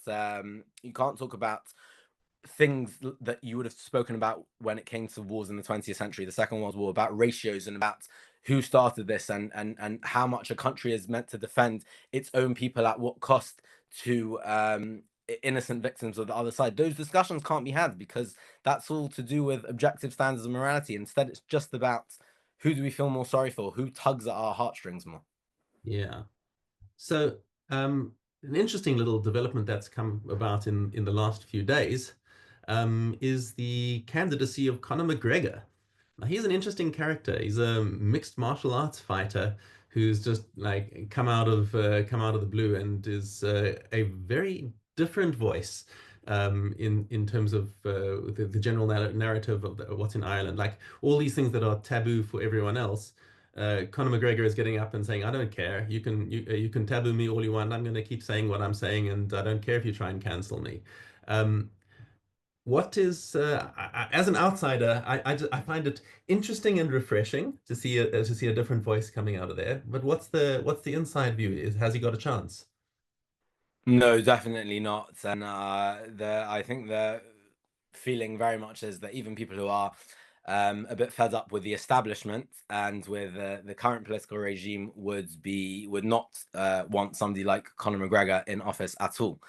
[SPEAKER 3] things that you would have spoken about when it came to wars in the 20th century, the Second World War, about ratios and about who started this and how much a country is meant to defend its own people at what cost to innocent victims of the other side. Those discussions can't be had because that's all to do with objective standards of morality. Instead, it's just about who do we feel more sorry for, who tugs at our heartstrings more.
[SPEAKER 2] Yeah. So an interesting little development that's come about in the last few days is the candidacy of Conor McGregor. Now, he's an interesting character. He's a mixed martial arts fighter who's just like come out of the blue and is a very different voice in terms of the general narrative of what's in Ireland. Like all these things that are taboo for everyone else, Conor McGregor is getting up and saying, "I don't care. You can taboo me all you want. I'm going to keep saying what I'm saying, and I don't care if you try and cancel me." What is as an outsider, I find it interesting and refreshing to see a different voice coming out of there. But what's the inside view? Has he got a chance?
[SPEAKER 3] No, definitely not. And I think the feeling very much is that even people who are a bit fed up with the establishment and with the current political regime would not want somebody like Conor McGregor in office at all.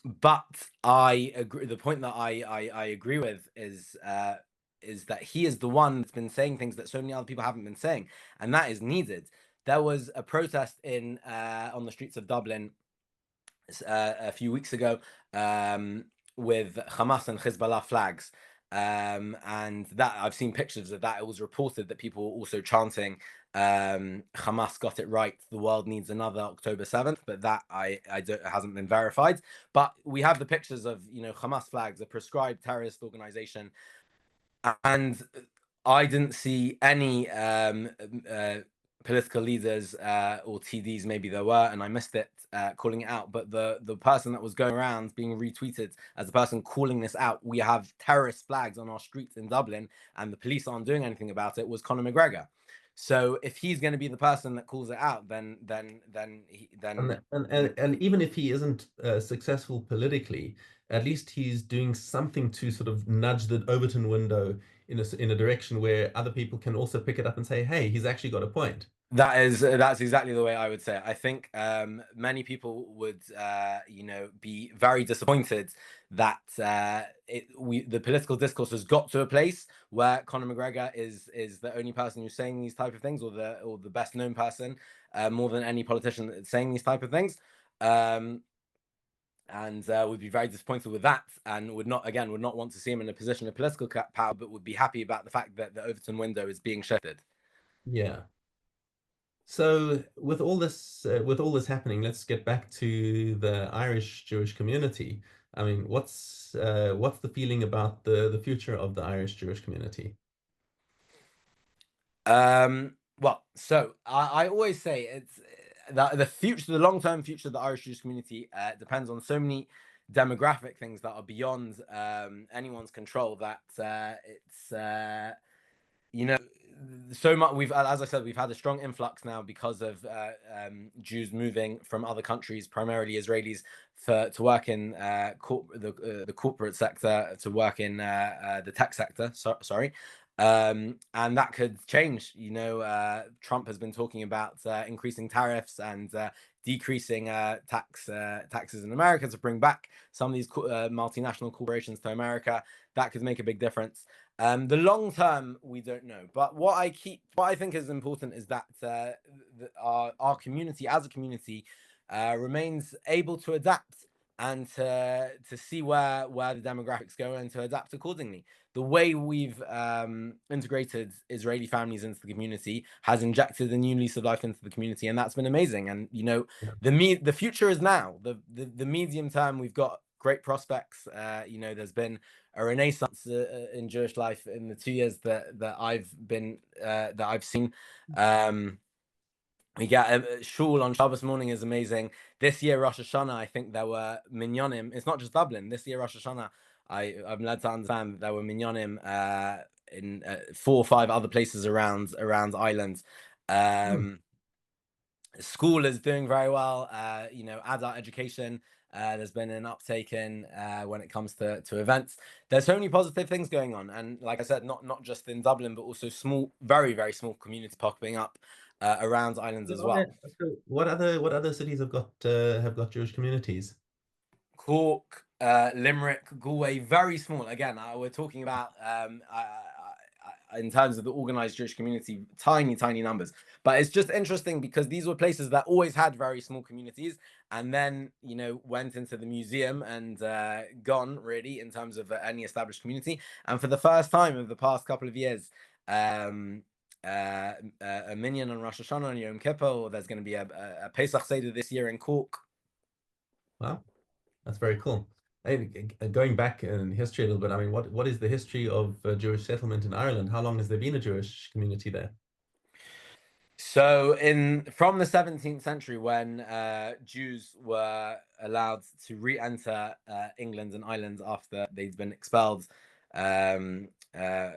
[SPEAKER 3] But I agree. The point that I agree with is that he is the one that's been saying things that so many other people haven't been saying, and that is needed. There was a protest on the streets of Dublin a few weeks ago with Hamas and Hezbollah flags. And that I've seen pictures of that. It was reported that people were also chanting Hamas got it right, the world needs another October 7th, but that hasn't been verified. But we have the pictures of Hamas flags, a proscribed terrorist organization, and I didn't see any political leaders or TDs, maybe there were and I missed it, calling it out, but the person that was going around being retweeted as the person calling this out, we have terrorist flags on our streets in Dublin and the police aren't doing anything about it, was Conor McGregor. So if he's going to be the person that calls it out, then
[SPEAKER 2] and even if he isn't successful politically, at least he's doing something to sort of nudge the Overton window in a direction where other people can also pick it up and say, hey, he's actually got a point.
[SPEAKER 3] That's exactly the way I would say it. I think many people would be very disappointed that the political discourse has got to a place where Conor McGregor is the only person who's saying these type of things, or the best known person, more than any politician that's saying these type of things. And would be very disappointed with that, and would not want to see him in a position of political power, but would be happy about the fact that the Overton window is being shifted.
[SPEAKER 2] Yeah. So with all this happening, let's get back to the Irish Jewish community. I mean, what's the feeling about the future of the Irish Jewish community?
[SPEAKER 3] Well, so I always say it's the future, the long-term future of the Irish Jewish community depends on so many demographic things that are beyond anyone's control, that it's so much. As I said, we've had a strong influx now because of Jews moving from other countries, primarily Israelis, to work in the corporate sector, to work in the tech sector. Sorry. And that could change. Trump has been talking about increasing tariffs and decreasing taxes in America to bring back some of these multinational corporations to America. That could make a big difference. The long term, we don't know. But what I think is important is that our community, as a community, remains able to adapt and to see where the demographics go, and to adapt accordingly. The way we've integrated Israeli families into the community has injected a new lease of life into the community, and that's been amazing. And the future is now. The medium term, we've got great prospects. There's been a renaissance in Jewish life in the 2 years that I've seen. We get a shul on Shabbos morning is amazing. This year, Rosh Hashanah, I think there were minyanim. It's not just Dublin. This year, Rosh Hashanah, I'm led to understand that there were minyanim in 4 or 5 other places around Ireland. School is doing very well. Adult education. There's been an uptake in when it comes to events. There's so many positive things going on, and like I said, not just in Dublin, but also small, very very small communities popping up around Ireland as well.
[SPEAKER 2] So what other cities have got Jewish communities?
[SPEAKER 3] Cork, Limerick, Galway, very small. Again, we're talking about in terms of the organized Jewish community, tiny numbers. But it's just interesting because these were places that always had very small communities, and then went into the museum and gone really in terms of any established community. And for the first time of the past couple of years, a minyan on Rosh Hashanah and Yom Kippur, or there's going to be a Pesach Seder this year in Cork.
[SPEAKER 2] Wow, that's very cool. Going back in history a little bit, I mean, what is the history of Jewish settlement in Ireland? How long has there been a Jewish community there?
[SPEAKER 3] So from the 17th century, when Jews were allowed to re-enter England and Ireland after they'd been expelled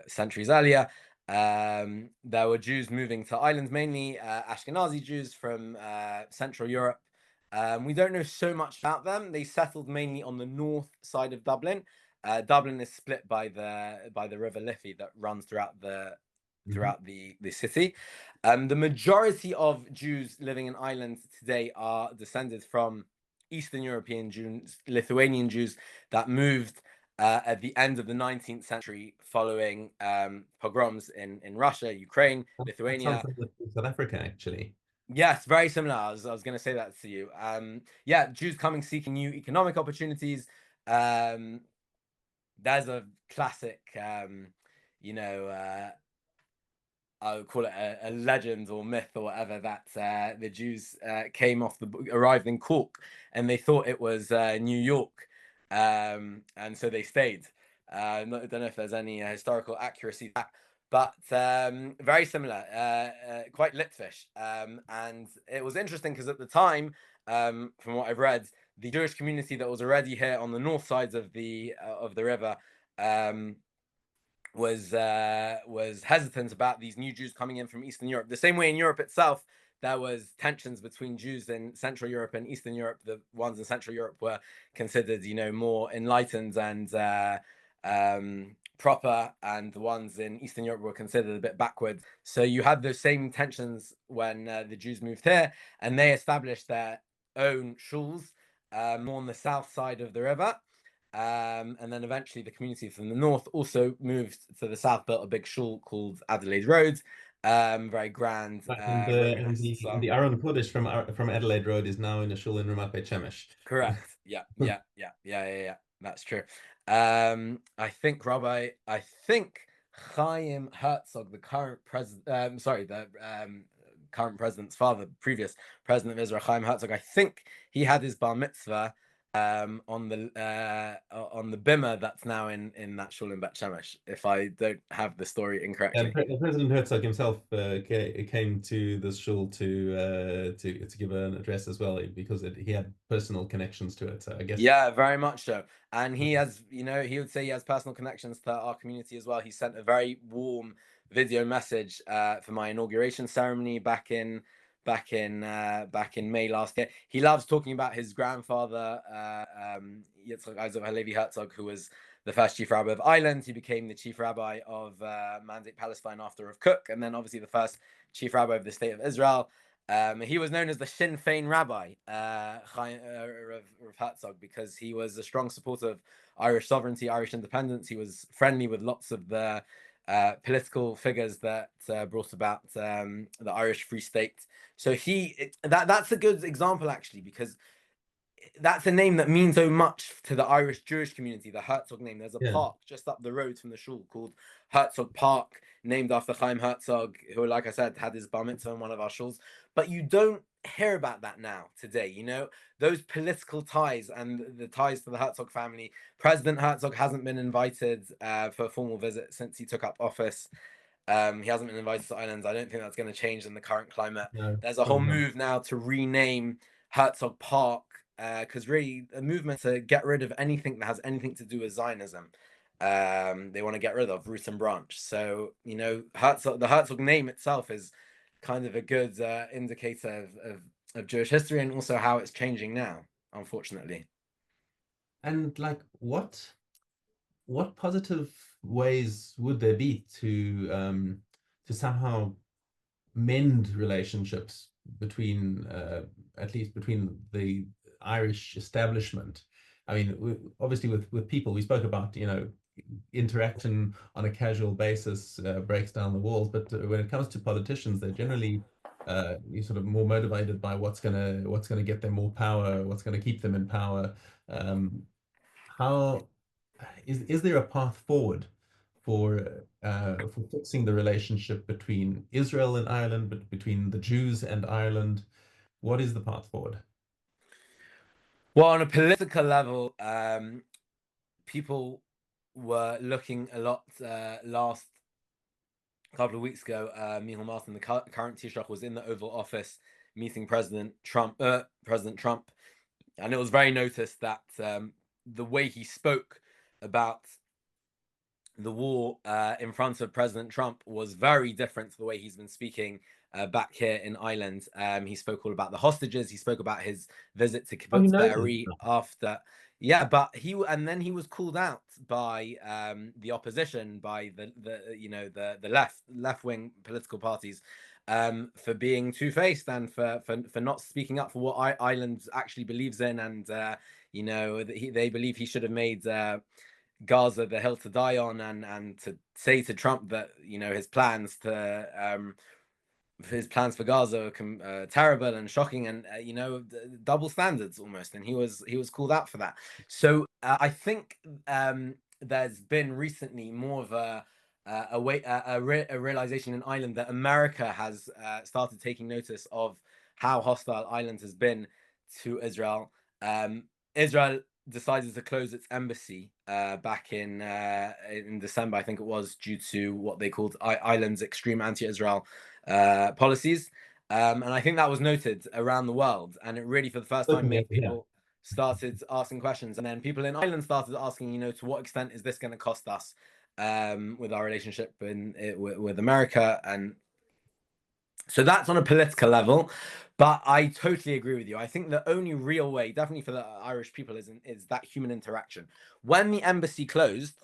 [SPEAKER 3] centuries earlier, there were Jews moving to Ireland, mainly Ashkenazi Jews from Central Europe. We don't know so much about them. They settled mainly on the north side of Dublin. Dublin is split by the River Liffey that runs throughout the city. The majority of Jews living in Ireland today are descended from Eastern European Jews, Lithuanian Jews that moved at the end of the 19th century following pogroms in Russia, Ukraine, Lithuania.
[SPEAKER 2] That sounds like South Africa, actually.
[SPEAKER 3] Yes, very similar. I was going to say that to you. Jews coming seeking new economic opportunities. There's a classic, I would call it a legend or myth or whatever, that the Jews arrived in Cork and they thought it was New York, and so they stayed. I don't know if there's any historical accuracy to that, but very similar, quite Litvish. And it was interesting because at the time, from what I've read, the Jewish community that was already here on the north sides of the river was hesitant about these new Jews coming in from Eastern Europe. The same way in Europe itself, there was tensions between Jews in Central Europe and Eastern Europe. The ones in Central Europe were considered, more enlightened and proper, and the ones in Eastern Europe were considered a bit backward. So you had those same tensions when the Jews moved here, and they established their own shuls more on the south side of the river. And then eventually the community from the north also moved to the south, built a big shul called Adelaide Road. Very grand.
[SPEAKER 2] And the Aron Kodesh from Adelaide Road is now in a shul in Ramat Beit Shemesh.
[SPEAKER 3] Correct. Yeah. That's true. I think Chaim Herzog, the current president, current president's father, previous president of Israel, Chaim Herzog, I think he had his bar mitzvah on the bimah that's now in that shul in Bet Shemesh, if I don't have the story incorrectly.
[SPEAKER 2] And President Herzog himself came to this shul to give an address as well, because he had personal connections to it. So I guess.
[SPEAKER 3] Yeah, very much so. And he has, he would say he has personal connections to our community as well. He sent a very warm video message for my inauguration ceremony back in May last year. He loves talking about his grandfather, Yitzchak Isaac Halevi Herzog, who was the first chief rabbi of Ireland. He became the chief rabbi of Mandate Palestine after Rav Kook, and then obviously the first chief rabbi of the state of Israel. He was known as the Sinn Féin rabbi, Rav Herzog, because he was a strong supporter of Irish sovereignty, Irish independence. He was friendly with lots of the political figures that brought about the Irish Free State. So that's a good example, actually, because that's a name that means so much to the Irish Jewish community, the Herzog name. There's a park just up the road from the shul called Herzog Park, named after Chaim Herzog, who, like I said, had his bar mitzvah in one of our shuls. But you don't hear about that now, today, those political ties and the ties to the Herzog family. President Herzog hasn't been invited for a formal visit since he took up office. He hasn't been invited to Ireland. I don't think that's going to change in the current climate. No, there's a whole move now to rename Herzog Park, because really a movement to get rid of anything that has anything to do with Zionism. They want to get rid of root and branch. So, the Herzog name itself is kind of a good indicator of Jewish history, and also how it's changing now, unfortunately.
[SPEAKER 2] And what positive ways would there be to somehow mend relationships between at least between the Irish establishment? I mean, obviously with people, we spoke about, interaction on a casual basis breaks down the walls, but when it comes to politicians, they're generally sort of more motivated by what's gonna get them more power, what's gonna keep them in power. How is there a path forward for fixing the relationship between Israel and Ireland, but between the Jews and Ireland? What is the path forward?
[SPEAKER 3] Well, on a political level, people were looking a lot last couple of weeks ago. Michal Martin, the current Taoiseach, was in the Oval Office meeting President Trump, and it was very noticed that the way he spoke about the war in front of President Trump was very different to the way he's been speaking back here in Ireland. He spoke all about the hostages. He spoke about his visit to Kibbutz Be'eri after. Yeah, but he was called out by the opposition, by the left wing political parties, for being two-faced and for not speaking up for what Ireland actually believes in, and they believe he should have made Gaza the hill to die on, and to say to Trump that his plans for Gaza are terrible and shocking, and double standards almost, and he was called out for that. So I think there's been recently more of a realization in Ireland that America has started taking notice of how hostile Ireland has been to Israel. Israel decided to close its embassy back in December, I think it was, due to what they called Ireland's extreme anti-Israel policies. And I think that was noted around the world, and it really, for the first time, made people started asking questions. And then people in Ireland started asking, you know, to what extent is this going to cost us with our relationship with America? And so that's on a political level. But I totally agree with you. I think the only real way, definitely for the Irish people, is that human interaction. When the embassy closed,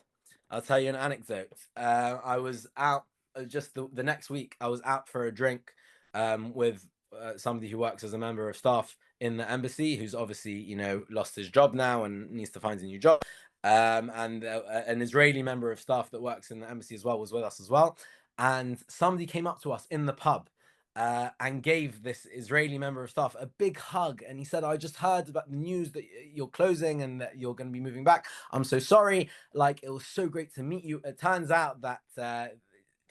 [SPEAKER 3] I'll tell you an anecdote. I was out just the next week. I was out for a drink with somebody who works as a member of staff in the embassy, who's obviously, you know, lost his job now and needs to find a new job. And an Israeli member of staff that works in the embassy as well was with us as well. And somebody came up to us in the pub and gave this Israeli member of staff a big hug. And he said, I just heard about the news that you're closing and that you're going to be moving back. I'm so sorry. Like, it was so great to meet you. It turns out that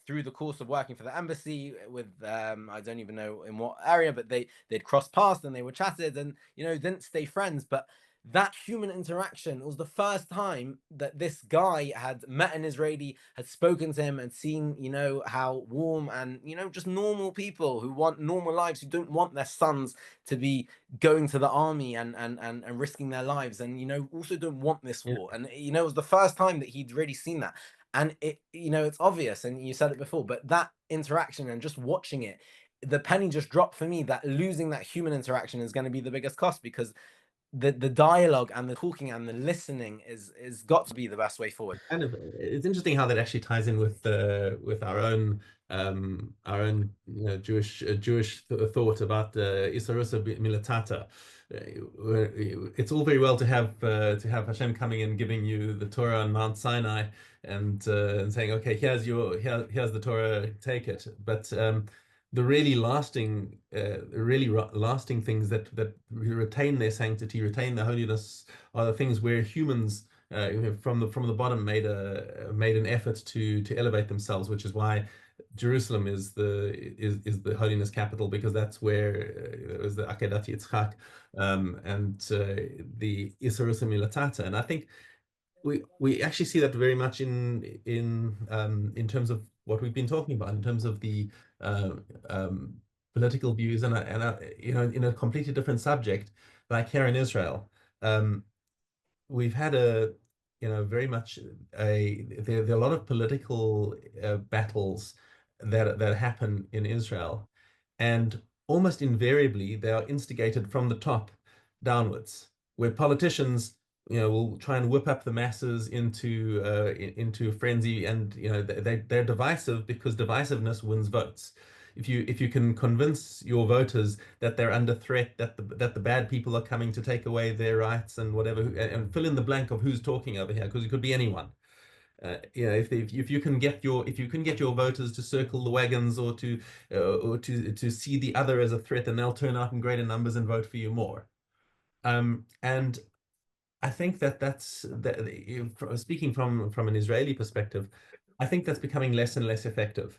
[SPEAKER 3] through the course of working for the embassy with, I don't even know in what area, but they'd crossed paths and they were chatted and, you know, didn't stay friends. But that human interaction was the first time that this guy had met an Israeli, had spoken to him and seen, you know, how warm and, you know, just normal people who want normal lives, who don't want their sons to be going to the army and risking their lives, and, you know, also don't want this war. And, you know, it was the first time that he'd really seen that. And it, you know, it's obvious, and you said it before, but that interaction and just watching it, the penny just dropped for me that losing that human interaction is going to be the biggest cost, because the dialogue and the talking and the listening is got to be the best way forward.
[SPEAKER 2] Kind of, it's interesting how that actually ties in with our own you know, Jewish thought about Isarusa Militata. It's all very well to have Hashem coming and giving you the Torah on Mount Sinai and saying, okay, here's the Torah, take it. But the really lasting things that retain their sanctity, retain their holiness, are the things where humans from the bottom made an effort to elevate themselves, which is why Jerusalem is the holiness capital, because that's where it was the Akedat Yitzchak and the Isarusa Milatata. And I think we actually see that very much in terms of what we've been talking about, in terms of the political views, and you know, in a completely different subject, like here in Israel. We've had you know, very much there are a lot of political battles that happen in Israel, and almost invariably they are instigated from the top downwards, where politicians, you know, will try and whip up the masses into a frenzy, and, you know, they're divisive because divisiveness wins votes. If you can convince your voters that they're under threat, that the bad people are coming to take away their rights and whatever, and fill in the blank of who's talking over here, because it could be anyone. You know, if you can get your voters to circle the wagons, or to see the other as a threat, then they'll turn out in greater numbers and vote for you more. And I think that's speaking from an Israeli perspective, I think that's becoming less and less effective,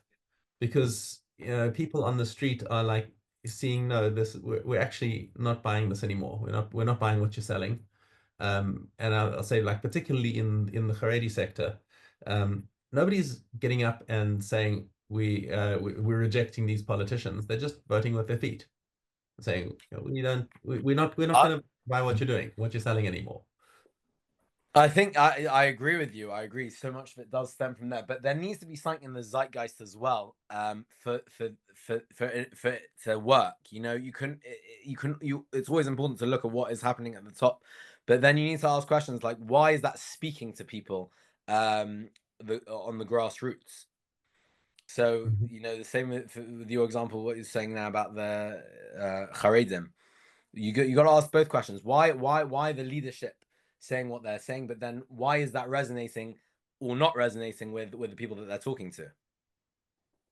[SPEAKER 2] because, you know, people on the street are like seeing, no, we're actually not buying this anymore. We're not buying what you're selling. And I'll say, like, particularly in the Haredi sector, nobody's getting up and saying we're rejecting these politicians. They're just voting with their feet, saying, you know, we're not going to buy what you're doing, what you're selling anymore.
[SPEAKER 3] I think I agree with you. I agree. So much of it does stem from there, but there needs to be something in the zeitgeist as well, for it to work. You know, it's always important to look at what is happening at the top, but then you need to ask questions like, why is that speaking to people on the grassroots? So, you know, the same with your example, what you're saying now about the Haredim. You got to ask both questions. Why the leadership saying what they're saying, but then why is that resonating or not resonating with the people that they're talking to?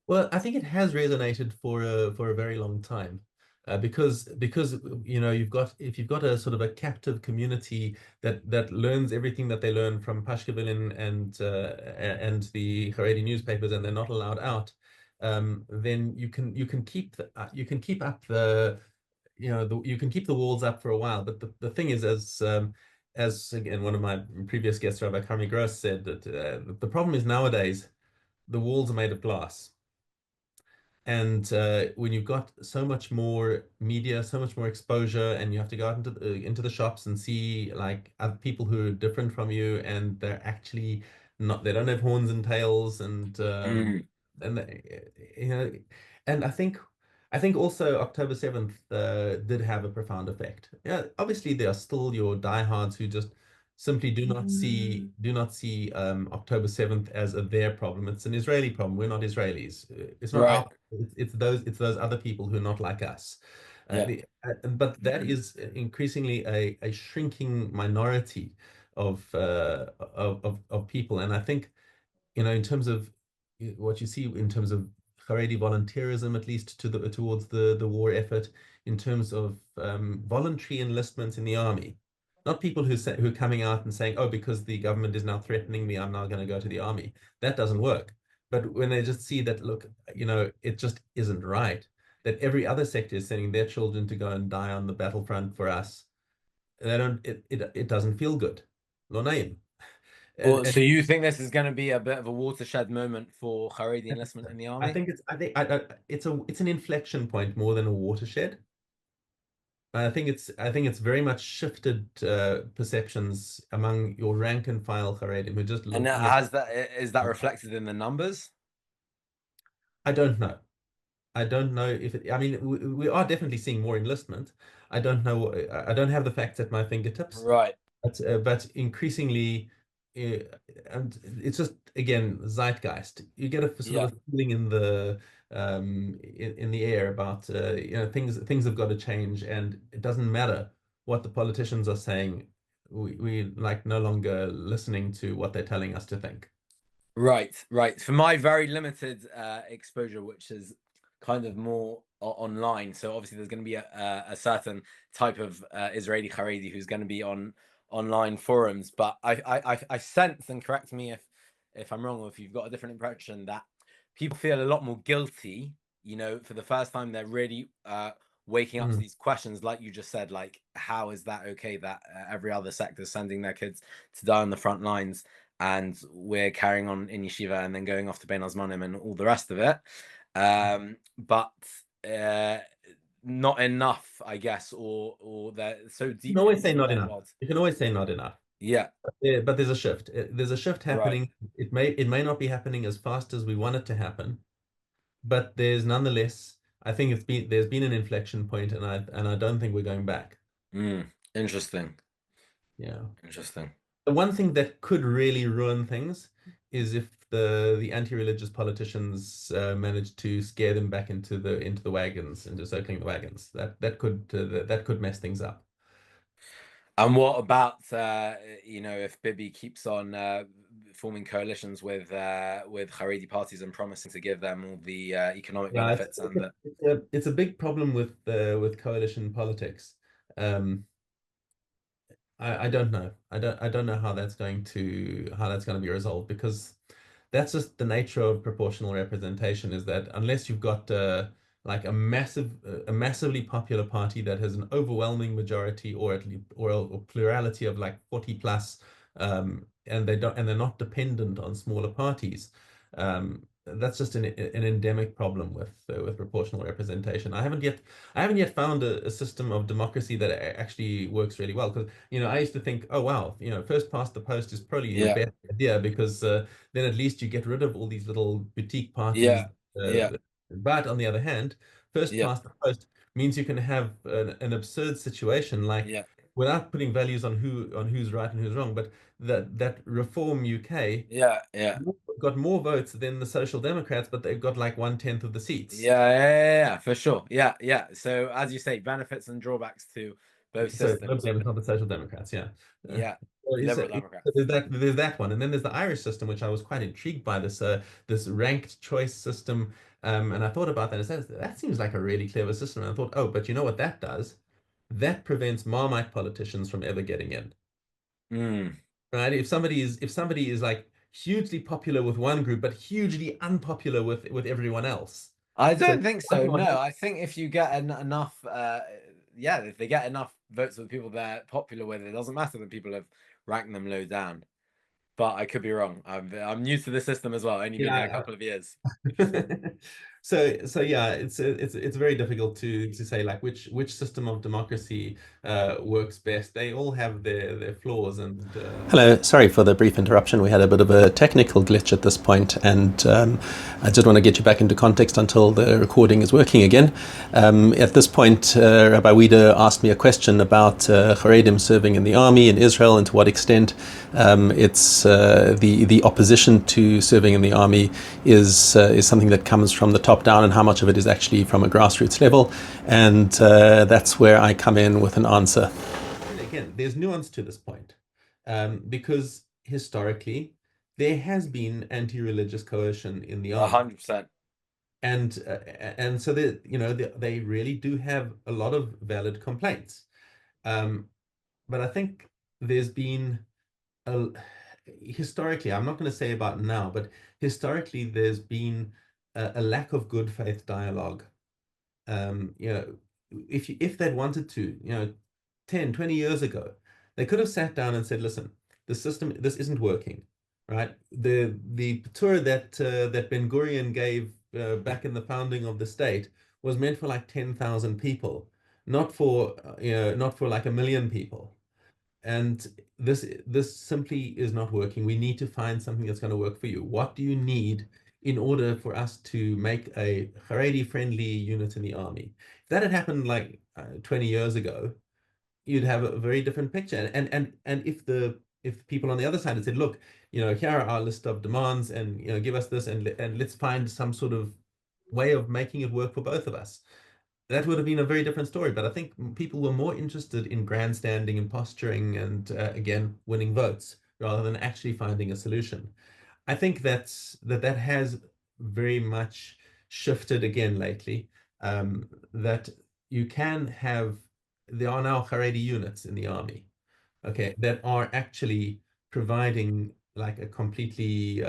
[SPEAKER 2] Well, I think it has resonated for a very long time, because you know, if you've got a sort of a captive community that learns everything that they learn from Pashkeville and the Haredi newspapers, and they're not allowed out, then you can keep up the, you know, you can keep the walls up for a while. But the thing is, as again, one of my previous guests, Rabbi Conor McGregor, said that the problem is nowadays the walls are made of glass. And when you've got so much more media, so much more exposure, and you have to go out into the shops and see like other people who are different from you, and they're actually not, they don't have horns and tails, and you know, and I think also October 7th did have a profound effect. Yeah, obviously there are still your diehards who just simply do not see October 7th as their problem. It's an Israeli problem. We're not Israelis. It's not
[SPEAKER 3] Right.
[SPEAKER 2] it's those other people who are not like us.
[SPEAKER 3] Yeah.
[SPEAKER 2] But that is increasingly a shrinking minority of people. And I think, in terms of what you see in terms of Haredi volunteerism, at least towards the war effort, in terms of voluntary enlistment in the army, not people who are coming out and saying, oh, because the government is now threatening me, I'm now going to go to the army. That doesn't work. But when they just see that, look, it just isn't right, that every other sector is sending their children to go and die on the battlefront for us, it doesn't feel good. Lo naim.
[SPEAKER 3] Well, so you think this is going to be a bit of a watershed moment for Haredi enlistment in the army?
[SPEAKER 2] I think it's an inflection point more than a watershed. I think it's very much shifted perceptions among your rank and file Haredim who just
[SPEAKER 3] And is that reflected in the numbers?
[SPEAKER 2] I don't know. I don't know if I mean, we are definitely seeing more enlistment. I don't know. I don't have the facts at my fingertips.
[SPEAKER 3] Right.
[SPEAKER 2] But increasingly, and it's just, again, zeitgeist. You get a sort of feeling in the air about things have got to change, and it doesn't matter what the politicians are saying. We like no longer listening to what they're telling us to think.
[SPEAKER 3] Right. For my very limited exposure, which is kind of more online, so obviously there's going to be a certain type of Israeli Haredi who's going to be on online forums, but I sense, and correct me if I'm wrong, or if you've got a different impression, that people feel a lot more guilty, for the first time they're really waking up to these questions, like you just said, like, how is that okay that every other sector is sending their kids to die on the front lines, and we're carrying on in yeshiva and then going off to Bein Hazmanim and all the rest of it, but not enough, I guess, or they're so deep.
[SPEAKER 2] You can always say not enough. You can always say not enough.
[SPEAKER 3] Yeah.
[SPEAKER 2] But there's a shift. There's a shift happening. Right. It may not be happening as fast as we want it to happen, but there's nonetheless, I think there's been an inflection point, and I don't think we're going back.
[SPEAKER 3] Interesting.
[SPEAKER 2] Yeah.
[SPEAKER 3] Interesting.
[SPEAKER 2] The one thing that could really ruin things is if the anti-religious politicians manage to scare them back into the wagons, into circling the wagons. That could mess things up.
[SPEAKER 3] And what about if Bibi keeps on forming coalitions with Haredi parties and promising to give them all the economic benefits?
[SPEAKER 2] It's a big problem with coalition politics. I don't know. I don't know how that's going to be resolved, because that's just the nature of proportional representation, is that unless you've got like a massively popular party that has an overwhelming majority, or at least or a plurality of like 40 plus, and they're not dependent on smaller parties, that's just an endemic problem with proportional representation. I haven't yet found a system of democracy that actually works really well, because I used to think, oh wow, first past the post is probably the best idea, because then at least you get rid of all these little boutique parties. But on the other hand, first past the post means you can have an absurd situation, like, without putting values on who's right and who's wrong, but that Reform UK got more votes than the Social Democrats, but they've got like 1/10 of the seats.
[SPEAKER 3] Yeah, for sure. Yeah. So as you say, benefits and drawbacks to both systems.
[SPEAKER 2] So not the Social Democrats, yeah.
[SPEAKER 3] Liberal Democrats.
[SPEAKER 2] There's that one, and then there's the Irish system, which I was quite intrigued by, this ranked choice system, and I thought about that and said, that seems like a really clever system. And I thought, oh, but you know what that does? That prevents Marmite politicians from ever getting in. Right? If somebody is like hugely popular with one group but hugely unpopular with everyone else,
[SPEAKER 3] I don't think so. No, I think if you get enough, if they get enough votes with people they're popular with, it doesn't matter that people have ranked them low down. But I could be wrong. I'm new to the system as well. Only been here a couple of years.
[SPEAKER 2] So yeah, it's very difficult to say like which system of democracy works best. They all have their flaws. And
[SPEAKER 4] Hello, sorry for the brief interruption. We had a bit of a technical glitch at this point, and I just want to get you back into context until the recording is working again. At this point, Rabbi Wieder asked me a question about Haredim serving in the army in Israel, and to what extent it's the opposition to serving in the army is something that comes from the top down, and how much of it is actually from a grassroots level. And that's where I come in with an answer.
[SPEAKER 2] Again, there's nuance to this point, because historically there has been anti-religious coercion in the army.
[SPEAKER 3] 100%.
[SPEAKER 2] And so they really do have a lot of valid complaints. But I think there's been historically, I'm not going to say about now, but historically there's been a lack of good faith dialogue. If they'd wanted to, 10, 20 years ago, they could have sat down and said, listen, the system, this isn't working, right? The tour that Ben Gurion gave back in the founding of the state was meant for like 10,000 people, not for like 1 million people. And this simply is not working. We need to find something that's going to work for you. What do you need in order for us to make a Haredi-friendly unit in the army? If that had happened like 20 years ago, you'd have a very different picture. And if people on the other side had said, look, here are our list of demands, and give us this, and let's find some sort of way of making it work for both of us, that would have been a very different story. But I think people were more interested in grandstanding and posturing and again winning votes rather than actually finding a solution. I think that has very much shifted again lately. That you can have, there are now Haredi units in the army, okay, that are actually providing like a completely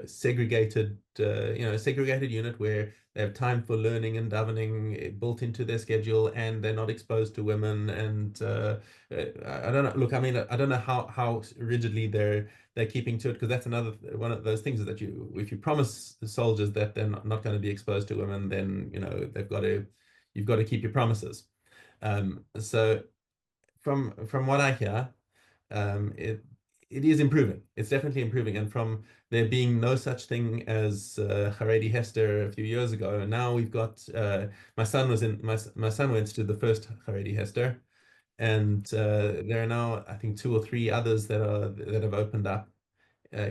[SPEAKER 2] segregated unit where they have time for learning and davening built into their schedule, and they're not exposed to women. And I don't know. Look, I mean, I don't know how rigidly they're keeping to it, because that's another one of those things, is that if you promise the soldiers that they're not going to be exposed to women, then you've got to keep your promises. So from what I hear, it is improving. It's definitely improving. And from there being no such thing as Haredi Hester a few years ago, and now we've got my son went to the first Haredi Hester, and there are now, I think, 2 or 3 others that have opened up,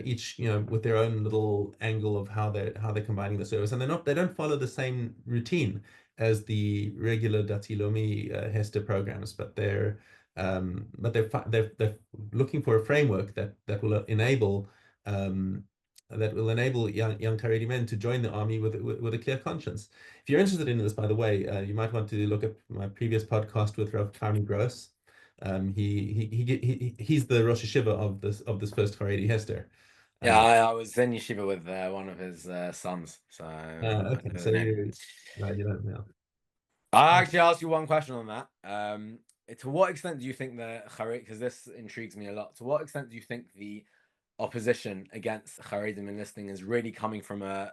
[SPEAKER 2] each with their own little angle of how they're combining the service, and they don't follow the same routine as the regular Dati Lomi Hester programs, but they're looking for a framework that will enable young Haredi men to join the army with a clear conscience. If you're interested in this, by the way, you might want to look at my previous podcast with Rav Chaim Gross. He's the Rosh Hashiva of this first Haredi Hester.
[SPEAKER 3] Yeah, I was in yeshiva with one of his sons. So
[SPEAKER 2] okay, so you don't know.
[SPEAKER 3] I'll actually ask you one question on that. To what extent do you think the Haredi, because this intrigues me a lot, to what extent do you think the opposition against Haredim enlisting is really coming from a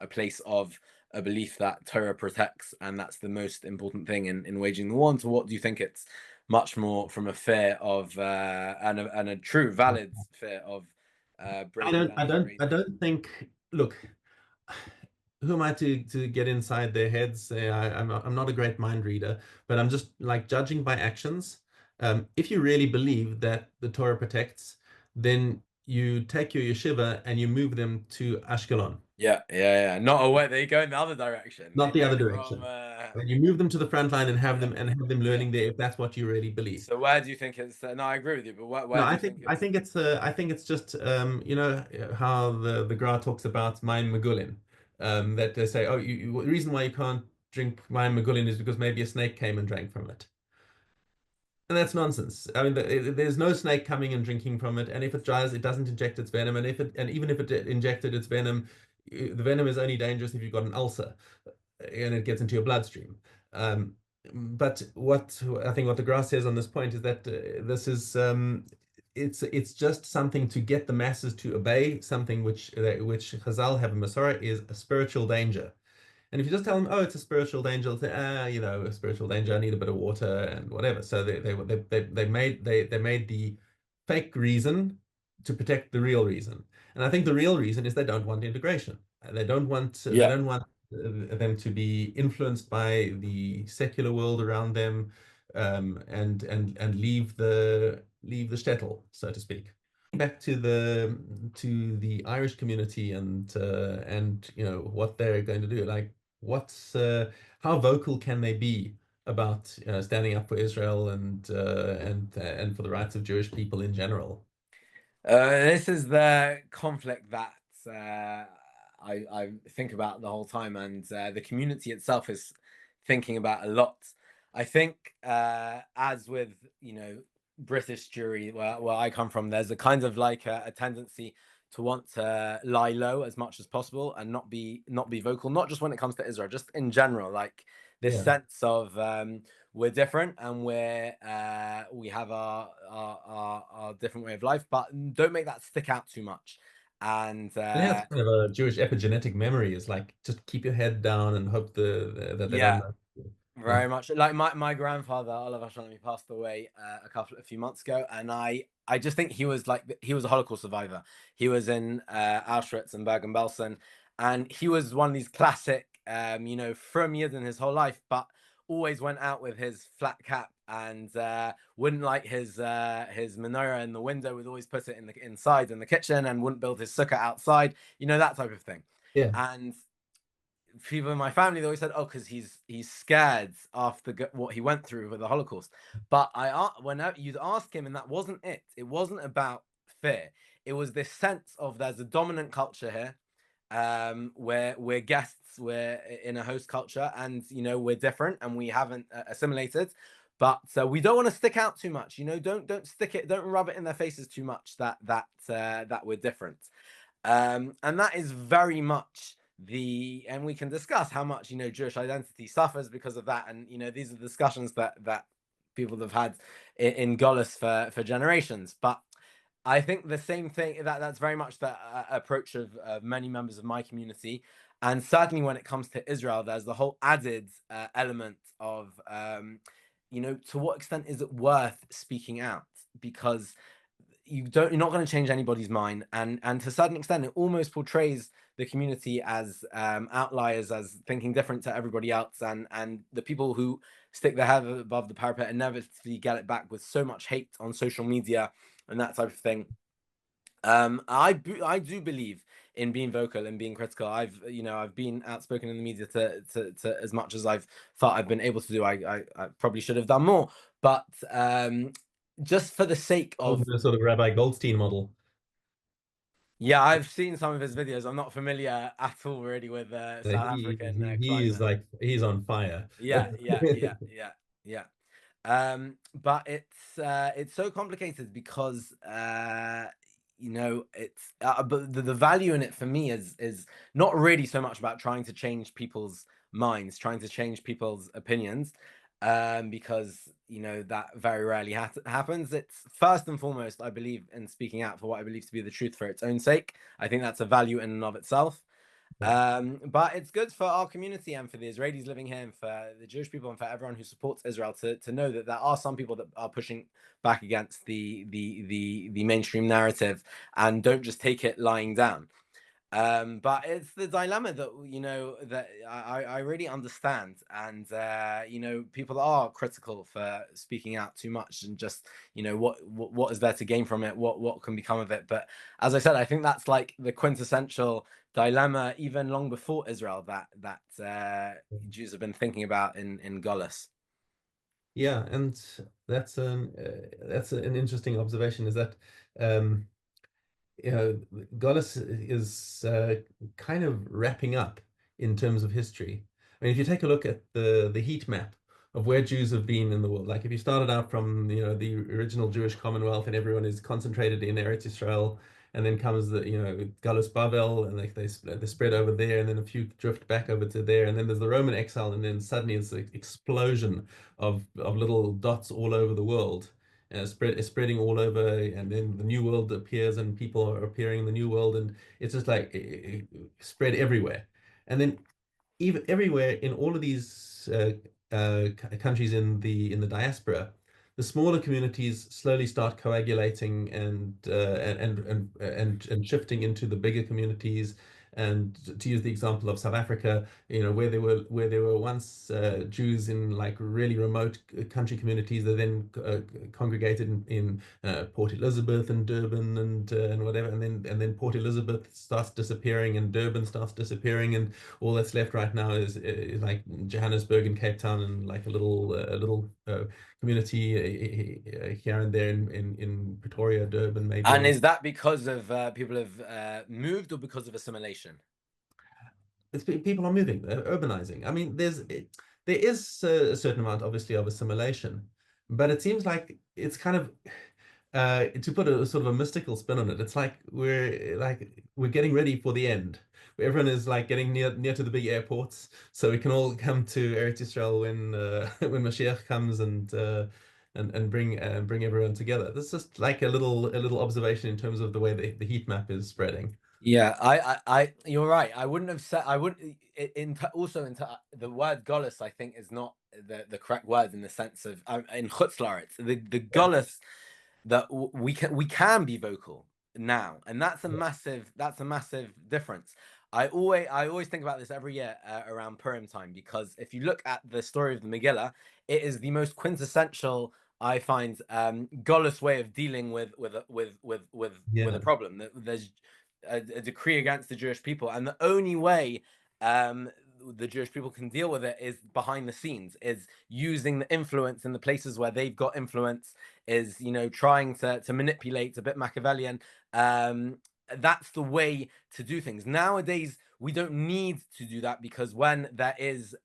[SPEAKER 3] place of a belief that Torah protects, and that's the most important thing in waging the war? And to what do you think it's much more from a fear of and a true valid fear of breaking down?
[SPEAKER 2] I don't think. Look, who am I to get inside their heads? I'm not a great mind reader, but I'm just like judging by actions. If you really believe that the Torah protects, then you take your yeshiva and you move them to Ashkelon.
[SPEAKER 3] Yeah. Not away. They go in the other direction.
[SPEAKER 2] Not the other direction. And you move them to the front line and have them learning there, if that's what you really believe.
[SPEAKER 3] So where do you think it's? No, I agree with you. But where?
[SPEAKER 2] No, I think it's just how the Gra talks about Mayim Megulin, that they say, the reason why you can't drink Mayim Megulin is because maybe a snake came and drank from it. And that's nonsense. I mean, there's no snake coming and drinking from it, and if it dries, it doesn't inject its venom. And even if it injected its venom, the venom is only dangerous if you've got an ulcer and it gets into your bloodstream. But what the Gra says on this point is that this is it's just something to get the masses to obey something which Chazal have a Masorah is a spiritual danger. And if you just tell them, oh, it's a spiritual danger, they'll say, you know, a spiritual danger, I need a bit of water and whatever. So they made the fake reason to protect the real reason. And I think the real reason is they don't want integration. They don't want them to be influenced by the secular world around them, and leave the shtetl, so to speak. Back to the Irish community and you know what they're going to do. Like, how vocal can they be about standing up for Israel and for the rights of Jewish people in general?
[SPEAKER 3] This is the conflict that I think about the whole time, and the community itself is thinking about a lot. I think, as with, you know, British Jewry, where I come from, there's a kind of like a tendency to want to lie low as much as possible and not be vocal, not just when it comes to Israel, just in general, like this sense of we're different and we have our different way of life, but don't make that stick out too much. And
[SPEAKER 2] yeah, it's kind of a Jewish epigenetic memory, is like, just keep your head down and hope that they don't know.
[SPEAKER 3] Very much. Like my grandfather, Oliver Shalom, passed away a few months ago, and I just think he was a Holocaust survivor. He was in Auschwitz and Bergen-Belsen, and he was one of these classic, you know, from Yidden his whole life, but always went out with his flat cap and wouldn't light his menorah in the window, would always put it inside in the kitchen, and wouldn't build his sukkah outside, you know, that type of thing.
[SPEAKER 2] Yeah.
[SPEAKER 3] And people in my family, they always said, oh, because he's scared after what he went through with the Holocaust. But whenever you'd ask him, and that wasn't it. It wasn't about fear. It was this sense of there's a dominant culture here, where we're guests, we're in a host culture, and, you know, we're different and we haven't assimilated. But we don't want to stick out too much, you know. Don't rub it in their faces too much that we're different. And that is very much and we can discuss how much, you know, Jewish identity suffers because of that. And, you know, these are discussions that people have had in Golis for generations. But I think the same thing, that's very much the approach of many members of my community. And certainly when it comes to Israel, there's the whole added element of, you know, to what extent is it worth speaking out? Because you're not going to change anybody's mind, and to a certain extent it almost portrays the community as outliers, as thinking different to everybody else, and the people who stick their head above the parapet inevitably get it back with so much hate on social media and that type of thing. I do believe in being vocal and being critical. I've been outspoken in the media to as much as I've thought I've been able to do. I probably should have done more, but just for the sake of
[SPEAKER 2] the sort of Rabbi Goldstein model.
[SPEAKER 3] Yeah, I've seen some of his videos. I'm not familiar at all really with South African climate.
[SPEAKER 2] He's on fire.
[SPEAKER 3] Yeah. But it's so complicated because you know, it's but the value in it for me is not really so much about trying to change people's minds, trying to change people's opinions, because, you know, that very rarely happens. It's first and foremost, I believe in speaking out for what I believe to be the truth for its own sake. I think that's a value in and of itself. But it's good for our community and for the Israelis living here and for the Jewish people and for everyone who supports Israel to know that there are some people that are pushing back against the mainstream narrative and don't just take it lying down. But it's the dilemma that, you know, that I really understand. And, you know, people are critical for speaking out too much and just, you know, what is there to gain from it? What can become of it? But as I said, I think that's like the quintessential dilemma, even long before Israel, that Jews have been thinking about in Golis.
[SPEAKER 2] Yeah, and that's an interesting observation, is that you know, Golis is kind of wrapping up in terms of history. I mean, if you take a look at the heat map of where Jews have been in the world, like if you started out from, you know, the original Jewish Commonwealth and everyone is concentrated in Eretz Israel, and then comes the, you know, Galus Babel, and like they spread over there, and then a few drift back over to there, and then there's the Roman exile, and then suddenly it's an explosion of little dots all over the world. Spreading all over, and then the new world appears and people are appearing in the new world, and it's just like it spread everywhere. And then even everywhere in all of these countries in the diaspora, the smaller communities slowly start coagulating and shifting into the bigger communities. And to use the example of South Africa, where there were once Jews in like really remote country communities, they then congregated in Port Elizabeth and Durban and whatever, and then Port Elizabeth starts disappearing and Durban starts disappearing, and all that's left right now is like Johannesburg and Cape Town and like a little community here and there in Pretoria, Durban, maybe.
[SPEAKER 3] And is that because of people have moved, or because of assimilation?
[SPEAKER 2] People are moving, urbanizing. I mean, there is a certain amount, obviously, of assimilation, but it seems like it's kind of to put a sort of a mystical spin on it. It's like we're getting ready for the end. Everyone is like getting near to the big airports, so we can all come to Eretz Yisrael when Mashiach comes and bring everyone together. That's just like a little observation in terms of the way the heat map is spreading.
[SPEAKER 3] Yeah, you're right. I wouldn't have said, the word golus, I think, is not the correct word in the sense of in chutzlaretz. The golus that we can be vocal now, and that's a massive difference. I always think about this every year around Purim time, because if you look at the story of the Megillah, it is the most quintessential, I find, golus way of dealing with a problem. There's a decree against the Jewish people, and the only way the Jewish people can deal with it is behind the scenes, is using the influence in the places where they've got influence, is trying to manipulate, a bit Machiavellian. That's the way to do things. Nowadays, we don't need to do that, because when there is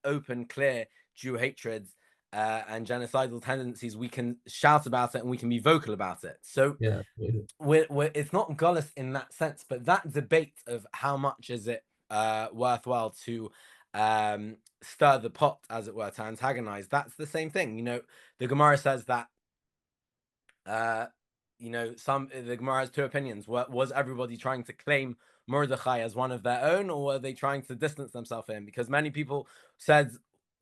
[SPEAKER 3] open, clear Jew hatred and genocidal tendencies, we can shout about it and we can be vocal about it. So
[SPEAKER 2] yeah,
[SPEAKER 3] it's not gullus in that sense, but that debate of how much is it worthwhile to stir the pot, as it were, to antagonize, that's the same thing. The Gemara says that the Gemara has two opinions. Was everybody trying to claim Mordechai as one of their own, or were they trying to distance themselves from him? Because many people said,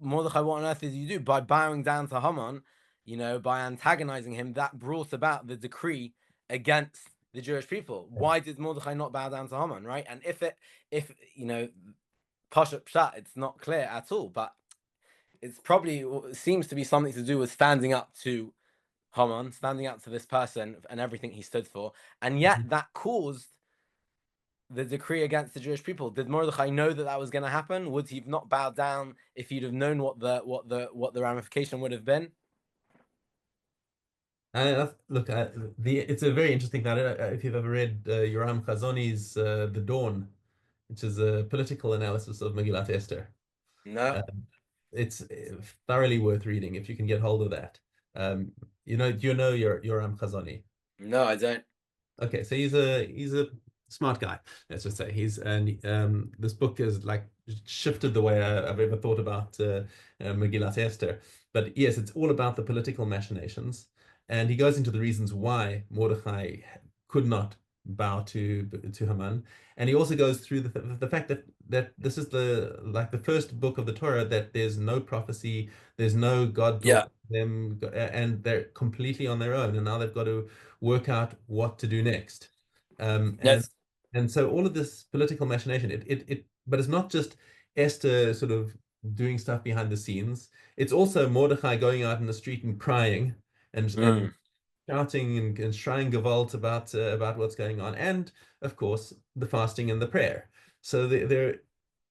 [SPEAKER 3] Mordechai, what on earth did you do? By bowing down to Haman, by antagonizing him, that brought about the decree against the Jewish people. Why did Mordechai not bow down to Haman, right? And if Pashat Pshat, it's not clear at all, but it's probably seems to be something to do with standing up to Haman, standing up to this person and everything he stood for, and yet that caused the decree against the Jewish people. Did Mordechai know that was going to happen? Would he have not bowed down if he'd have known what the ramification would have been?
[SPEAKER 2] Look, it's a very interesting thing. If you've ever read Yoram Chazoni's The Dawn, which is a political analysis of Megillat Esther.
[SPEAKER 3] No.
[SPEAKER 2] It's thoroughly worth reading if you can get hold of that. Do you know Yoram Chazoni?
[SPEAKER 3] No, I don't.
[SPEAKER 2] Okay, so he's a smart guy, let's just say. This book has like shifted the way I've ever thought about Megillat Esther. But yes, it's all about the political machinations, and he goes into the reasons why Mordechai could not bow to Haman, and he also goes through the fact that this is the first book of the Torah that there's no prophecy, there's no God talk to them, and they're completely on their own, and now they've got to work out what to do next. And so all of this political machination, but it's not just Esther sort of doing stuff behind the scenes. It's also Mordechai going out in the street and crying and shouting and shouting Gewalt about what's going on, and of course the fasting and the prayer. So there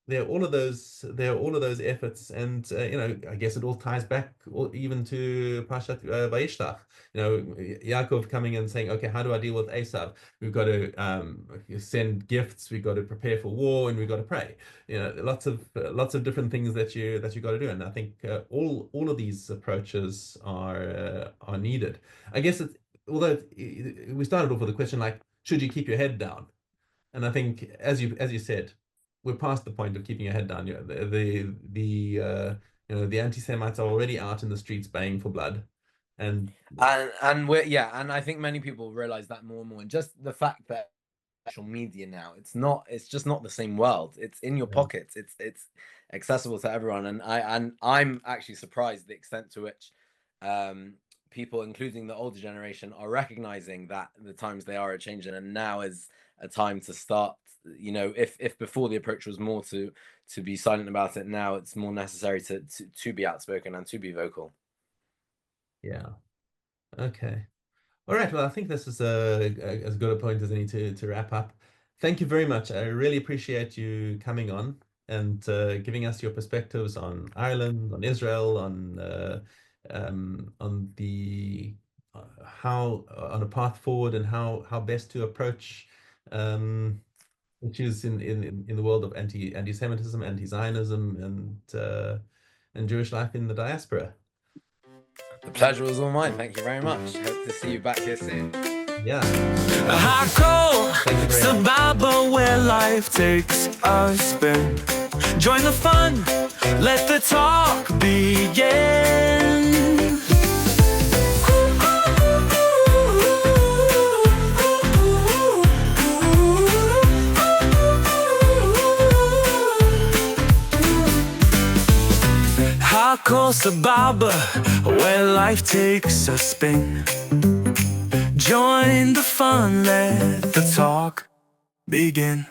[SPEAKER 2] are all of those efforts, and I guess it all ties back even to Parshat Vayishlach. Yaakov coming and saying, okay, how do I deal with Esav? We've got to send gifts, we've got to prepare for war, and we've got to pray. Lots of different things that you got to do, and I think all of these approaches are needed. I guess although we started off with a question like, should you keep your head down? And I think as you said, we're past the point of keeping your head down. The anti-Semites are already out in the streets baying for blood, and
[SPEAKER 3] I think many people realize that more and more, and just the fact that social media now. It's just not the same world. It's in your pockets. It's accessible to everyone. And I'm actually surprised the extent to which people, including the older generation, are recognizing that the times they are changing, and now is a time to start. You know, if before the approach was more to be silent about it, now it's more necessary to be outspoken and to be vocal.
[SPEAKER 2] Yeah. Okay. All right. Well, I think this is as good a point as any to wrap up. Thank you very much. I really appreciate you coming on and giving us your perspectives on Ireland, on Israel, on the on a path forward, and how best to approach issues in the world of anti-Semitism, anti-Zionism, and Jewish life in the diaspora.
[SPEAKER 3] The pleasure was all mine. Thank you very much. Hope to see you back here soon.
[SPEAKER 2] Yeah.
[SPEAKER 1] Hakol Sababa, where life takes a spin. Join the fun, let the talk begin. Hakol Sababa, where life takes a spin. Join the fun, let the talk begin.